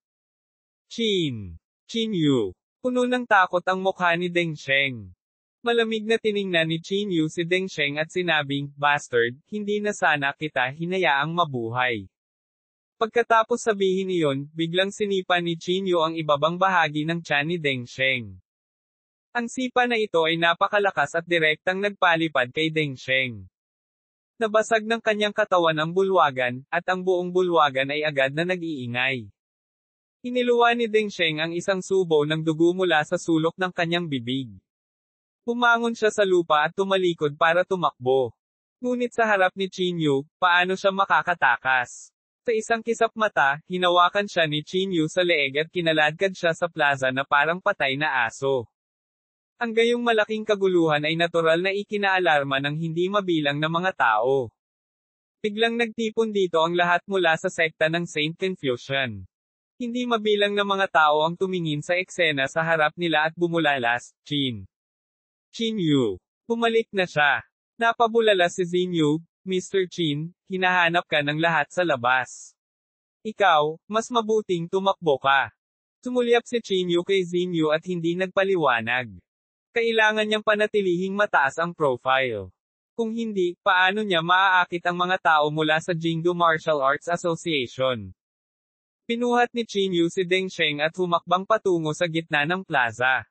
Xinyu. Puno ng takot ang mukha ni Deng Sheng. Malamig na tiningnan ni Xinyu si Deng Sheng at sinabing, Bastard, hindi na sana kita hinayaang mabuhay. Pagkatapos sabihin iyon, biglang sinipa ni Xinyu ang ibabang bahagi ng tiyan ni Deng Sheng. Ang sipa na ito ay napakalakas at direktang nagpalipad kay Deng Sheng. Nabasag ng kanyang katawan ang bulwagan, at ang buong bulwagan ay agad na nag-iingay. Iniluwa ni Deng Sheng ang isang subo ng dugo mula sa sulok ng kanyang bibig. Bumangon siya sa lupa at tumalikod para tumakbo. Ngunit sa harap ni Xinyu, paano siya makakatakas? Sa isang kisap mata, hinawakan siya ni Xinyu sa leeg at kinaladkad siya sa plaza na parang patay na aso. Ang gayong malaking kaguluhan ay natural na ikinaalarma ng hindi mabilang na mga tao. Biglang nagtipon dito ang lahat mula sa sekta ng Saint Confucian. Hindi mabilang na mga tao ang tumingin sa eksena sa harap nila at bumulalas, Xinyu. Bumalik na siya. Napabulala si Xinyu, Mr. Qin, hinahanap ka ng lahat sa labas. Ikaw, mas mabuting tumakbo ka. Sumulyap si Xinyu kay Xinyu at hindi nagpaliwanag. Kailangan niyang panatilihing mataas ang profile. Kung hindi, paano niya maaakit ang mga tao mula sa Jingdu Martial Arts Association? Pinuhat ni Xinyu si Deng Sheng at humakbang patungo sa gitna ng plaza.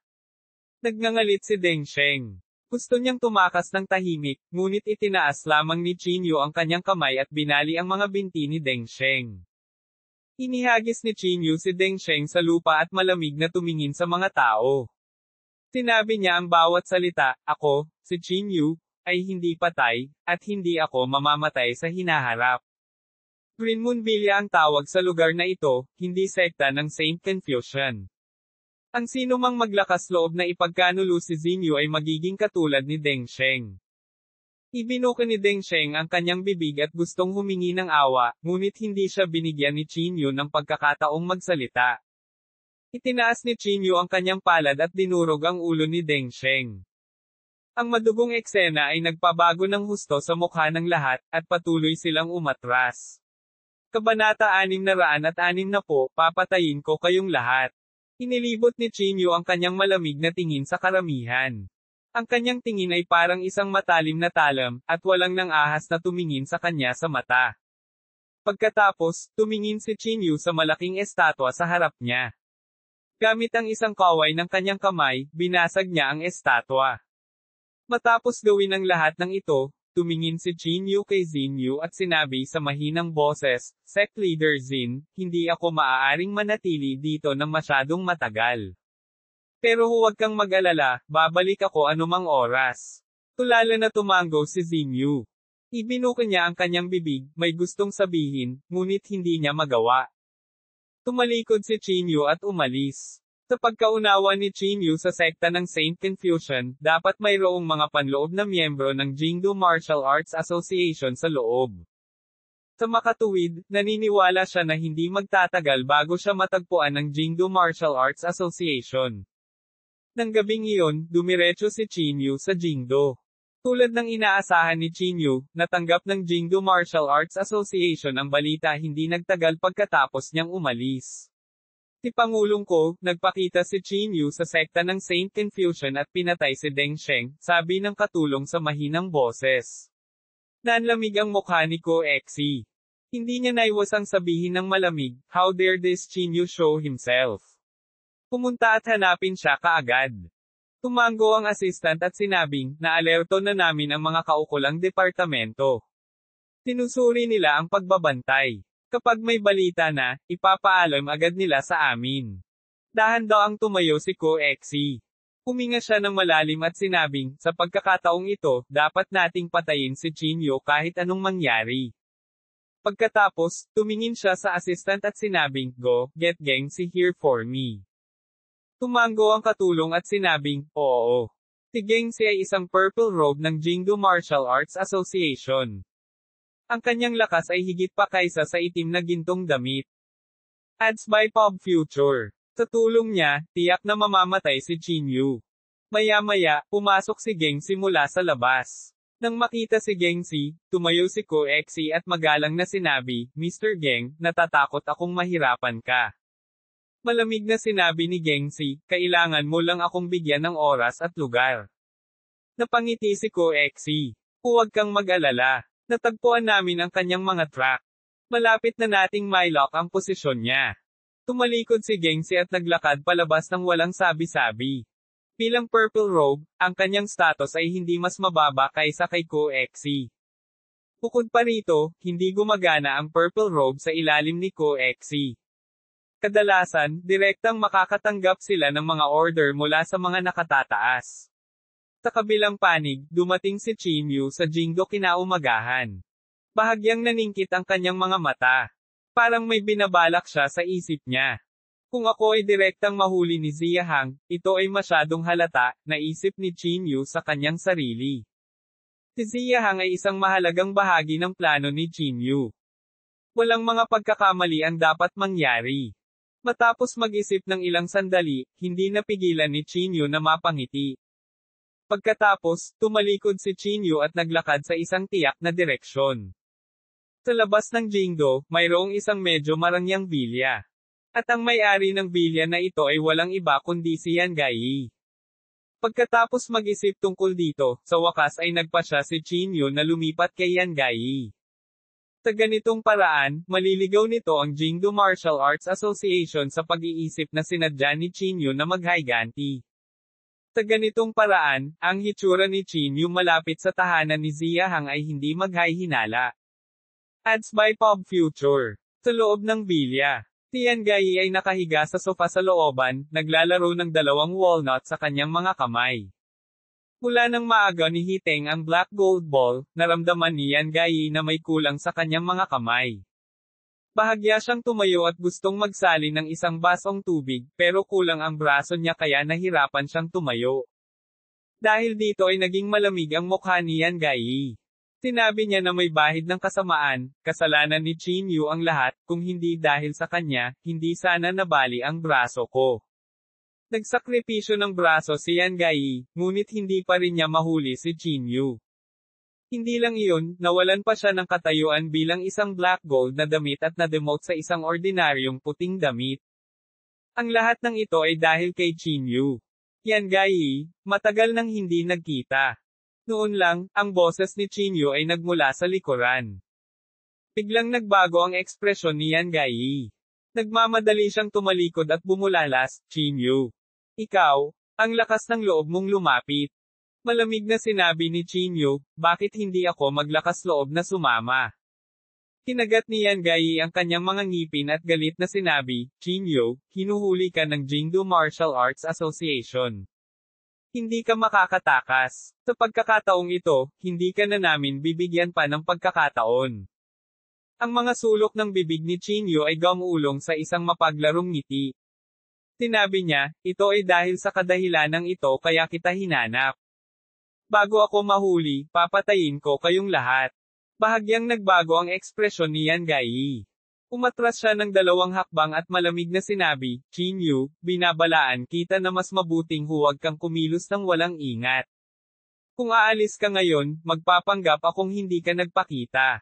Nagngangalit si Deng Sheng. Gusto niyang tumakas ng tahimik, ngunit itinaas lamang ni Xinyu ang kanyang kamay at binali ang mga binti ni Deng Sheng. Inihagis ni Xinyu si Deng Sheng sa lupa at malamig na tumingin sa mga tao. Sinabi niya ang bawat salita, ako, si Xinyu, ay hindi patay, at hindi ako mamamatay sa hinaharap. Green Moon Villa ang tawag sa lugar na ito, hindi sekta ng Saint Confucian. Ang sino mang maglakas loob na ipagkanulo si Xinyu ay magiging katulad ni Deng Sheng. Ibinuka ni Deng Sheng ang kanyang bibig at gustong humingi ng awa, ngunit hindi siya binigyan ni Xinyu ng pagkakataong magsalita. Itinaas ni Xinyu ang kanyang palad at dinurog ang ulo ni Deng Sheng. Ang madugong eksena ay nagpabago ng husto sa mukha ng lahat, at patuloy silang umatras. Kabanata 660, papatayin ko kayong lahat. Inilibot ni Xinyu ang kanyang malamig na tingin sa karamihan. Ang kanyang tingin ay parang isang matalim na talam, at walang nang ahas na tumingin sa kanya sa mata. Pagkatapos, tumingin si Xinyu sa malaking estatwa sa harap niya. Gamit ang isang kaway ng kanyang kamay, binasag niya ang estatwa. Matapos gawin ang lahat ng ito, tumingin si Xinyu kay Xinyu at sinabi sa mahinang boses, Sect Leader Xin, hindi ako maaaring manatili dito ng masyadong matagal. Pero huwag kang mag-alala, babalik ako anumang oras. Tulala na tumango si Xinyu. Ibinuka niya ang kanyang bibig, may gustong sabihin, ngunit hindi niya magawa. Tumalikod si Chinyu at umalis. Sa pagkaunawa ni Chinyu sa sekta ng Saint Confucian, dapat mayroong mga panloob na miyembro ng Jingdo Martial Arts Association sa loob. Sa makatuwid, naniniwala siya na hindi magtatagal bago siya matagpuan ng Jingdo Martial Arts Association. Nang gabing iyon, dumiretso si Chinyu sa Jingdo. Tulad ng inaasahan ni Chinyu, natanggap ng Jingdo Martial Arts Association ang balita hindi nagtagal pagkatapos niyang umalis. Si Pangulong Ko, nagpakita si Chinyu sa sekta ng Saint Confucian at pinatay si Deng Sheng, sabi ng katulong sa mahinang boses. Nanlamig ang mukha ni Ko Exi. Hindi niya naiwasang sabihin ng malamig, how dare this Chinyu show himself. Pumunta at hanapin siya kaagad. Tumango ang assistant at sinabing, na-alerto na namin ang mga kaukulang departamento. Tinusuri nila ang pagbabantay. Kapag may balita na, ipapaalam agad nila sa amin. Dahan daw ang tumayo si Ko Exi. Huminga siya ng malalim at sinabing, sa pagkakataong ito, dapat nating patayin si Chinyu kahit anong mangyari. Pagkatapos, tumingin siya sa assistant at sinabing, go, get Gengsi here for me. Tumango ang katulong at sinabing, oo. Si Gengsi ay isang purple robe ng Jingdo Martial Arts Association. Ang kanyang lakas ay higit pa kaysa sa itim na gintong damit. Ads by Pop Future. Sa tulong niya, tiyak na mamamatay si Chinyu. Maya-maya, pumasok si Gengsi mula sa labas. Nang makita si Gengsi, tumayo si Ko Exi at magalang na sinabi, Mr. Geng, natatakot akong mahirapan ka. Malamig na sinabi ni Gengsi, kailangan mo lang akong bigyan ng oras at lugar. Napangiti si Ko Exi. Huwag kang mag-alala. Natagpuan namin ang kanyang mga track. Malapit na nating mailock ang posisyon niya. Tumalikod si Gengsi at naglakad palabas ng walang sabi-sabi. Bilang purple robe, ang kanyang status ay hindi mas mababa kaysa kay Ko Exi. Bukod pa rito, hindi gumagana ang purple robe sa ilalim ni Ko Exi. Kadalasan, direktang makakatanggap sila ng mga order mula sa mga nakatataas. Sa kabilang panig, dumating si Chinyu sa Jingdo kinaumagahan. Bahagyang naningkit ang kanyang mga mata. Parang may binabalak siya sa isip niya. Kung ako ay direktang mahuli ni Zia Hang, ito ay masyadong halata, naisip ni Chinyu sa kanyang sarili. Si Zia Hang ay isang mahalagang bahagi ng plano ni Chinyu. Walang mga pagkakamali ang dapat mangyari. Matapos mag-isip ng ilang sandali, hindi napigilan ni Chinyu na mapangiti. Pagkatapos, tumalikod si Chinyu at naglakad sa isang tiyak na direksyon. Sa labas ng Jingdo, mayroong isang medyo marangyang bilya. At ang may-ari ng bilya na ito ay walang iba kundi si Yan Gai. Pagkatapos mag-isip tungkol dito, sa wakas ay nagpasya si Chinyu na lumipat kay Yan Gai. Sa ganitong paraan, maliligaw nito ang Jingdo Martial Arts Association sa pag-iisip na sinadya ni Chinyu na maghayganti. Sa ganitong paraan, ang hitsura ni Chinyu malapit sa tahanan ni Zia Hang ay hindi maghayhinala. Ads by Pop Future. Sa loob ng bilya. Si Yan Gai ay nakahiga sa sofa sa looban, naglalaro ng dalawang walnut sa kanyang mga kamay. Mula nang maaga ni Hiteng ang black gold ball, naramdaman ni Yan Gai na may kulang sa kanyang mga kamay. Bahagya siyang tumayo at gustong magsali ng isang basong tubig, pero kulang ang braso niya kaya nahirapan siyang tumayo. Dahil dito ay naging malamig ang mukha ni Yan Gai. Sinabi niya na may bahid ng kasamaan, kasalanan ni Chinyu ang lahat, kung hindi dahil sa kanya, hindi sana nabali ang braso ko. Nagsakripisyo ng braso si Yan Gai, ngunit hindi pa rin niya mahuli si Chinyu. Hindi lang iyon, nawalan pa siya ng katayuan bilang isang black gold na damit at na-demote sa isang ordinaryong puting damit. Ang lahat ng ito ay dahil kay Chinyu. Yan Gai, matagal nang hindi nagkita. Noon lang, ang boses ni Chinyu ay nagmula sa likuran. Biglang nagbago ang ekspresyon ni Yan Gai. Nagmamadali siyang tumalikod at bumulalas, Chinyu. Ikaw, ang lakas ng loob mong lumapit. Malamig na sinabi ni Chinyu, bakit hindi ako maglakas loob na sumama? Kinagat ni Yan Gai ang kanyang mga ngipin at galit na sinabi, Chinyu, hinuhuli ka ng Jingdo Martial Arts Association. Hindi ka makakatakas. Sa pagkakataong ito, hindi ka na namin bibigyan pa ng pagkakataon. Ang mga sulok ng bibig ni Chinyu ay gumuulong sa isang mapaglarong ngiti. Sinabi niya, ito ay dahil sa kadahilanang ito kaya kita hinanap. Bago ako mahuli, papatayin ko kayong lahat. Bahagyang nagbago ang ekspresyon ni Yan Gai. Umatras siya ng 2 hakbang at malamig na sinabi, Chinyu, binabalaan kita na mas mabuting huwag kang kumilos ng walang ingat. Kung aalis ka ngayon, magpapanggap akong hindi ka nagpakita.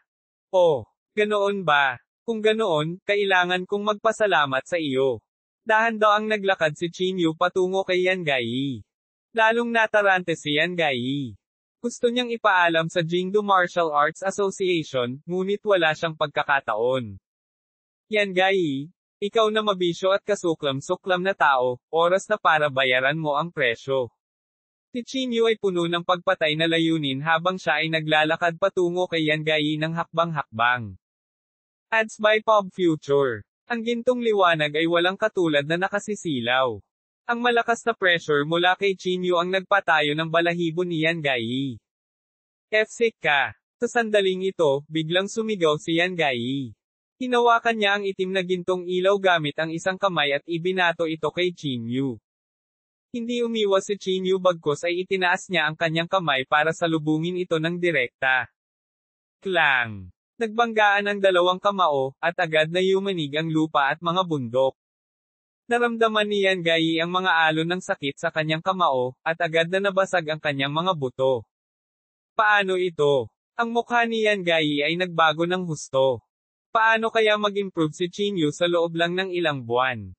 Oh, ganoon ba? Kung ganoon, kailangan kong magpasalamat sa iyo. Dahan-daang naglakad si Chinyu patungo kay Yan Gai. Lalong natarante si Yan Gai. Gusto niyang ipaalam sa Jingdo Martial Arts Association, ngunit wala siyang pagkakataon. Yan Gai, ikaw na mabisyo at kasuklam-suklam na tao, oras na para bayaran mo ang presyo. Si Chinyu ay puno ng pagpatay na layunin habang siya ay naglalakad patungo kay Yan Gai ng hakbang-hakbang. Ads by Pop Future. Ang gintong liwanag ay walang katulad na nakasisilaw. Ang malakas na pressure mula kay Chinyu ang nagpatayo ng balahibo ni Yan Gai. F-sick ka. Sa sandaling ito, biglang sumigaw si Yan Gai. Hinawakan niya ang itim na gintong ilaw gamit ang isang kamay at ibinato ito kay Chinyu. Hindi umiwas si Chinyu bagkus ay itinaas niya ang kanyang kamay para salubungin ito ng direkta. Klang! Nagbanggaan ang 2 kamao, at agad na yumanig ang lupa at mga bundok. Naramdaman ni Yan Gai ang mga alon ng sakit sa kanyang kamao, at agad na nabasag ang kanyang mga buto. Paano ito? Ang mukha ni Yan Gai ay nagbago ng husto. Paano kaya mag-improve si Chinyu sa loob lang ng ilang buwan?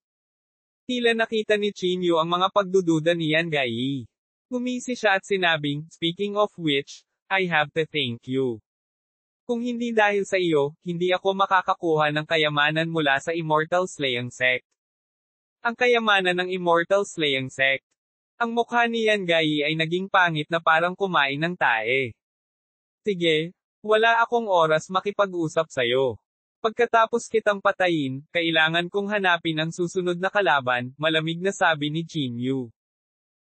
Tila nakita ni Chinyu ang mga pagdududa ni Yan Gai. Ngumisi siya at sinabing, speaking of which, I have to thank you. Kung hindi dahil sa iyo, hindi ako makakakuha ng kayamanan mula sa Immortal Slaying Sect. Ang kayamanan ng Immortal Slaying Sect. Ang mukha ni Yan Gai ay naging pangit na parang kumain ng tae. Sige, wala akong oras makipag-usap sa'yo. Pagkatapos kitang patayin, kailangan kong hanapin ang susunod na kalaban, malamig na sabi ni Chinyu.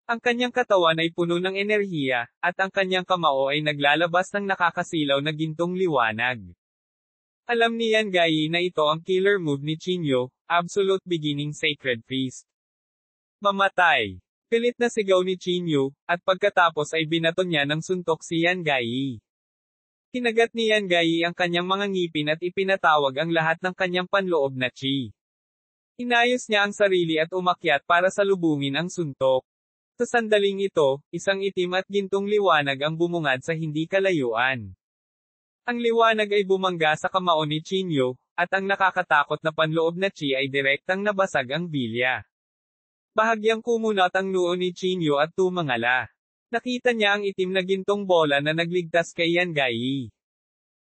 Ang kanyang katawan ay puno ng enerhiya, at ang kanyang kamao ay naglalabas ng nakakasilaw na gintong liwanag. Alam ni Yan Gai na ito ang killer move ni Chinyu, Absolute Beginning Sacred Feast. Mamatay! Pilit na sigaw ni Chinyu, at pagkatapos ay binato niya ng suntok si Yan Gai. Kinagat ni Yan Gai ang kanyang mga ngipin at ipinatawag ang lahat ng kanyang panloob na chi. Inayos niya ang sarili at umakyat para salubungin ang suntok. Sa sandaling ito, isang itim at gintong liwanag ang bumungad sa hindi kalayuan. Ang liwanag ay bumangga sa kamao ni Chinyu, at ang nakakatakot na panloob na chi ay direktang nabasag ang bilya. Bahagyang kumunat ang noo ni Chinyu at tumangala. Nakita niya ang itim na gintong bola na nagligtas kay Yan Gai.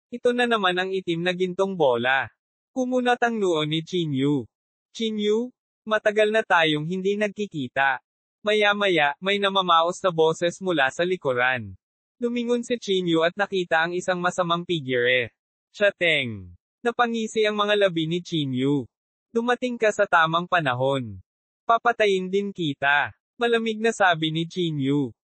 Ito na naman ang itim na gintong bola. Kumunat ang noo ni Chinyu. Chinyu, matagal na tayong hindi nagkikita. Maya-maya, may namamaos na boses mula sa likuran. Lumingon si Chinyu at nakita ang isang masamang figure. Chateng. Napangisi ang mga labi ni Chinyu. Dumating ka sa tamang panahon. Papatayin din kita. Malamig na sabi ni Chinyu.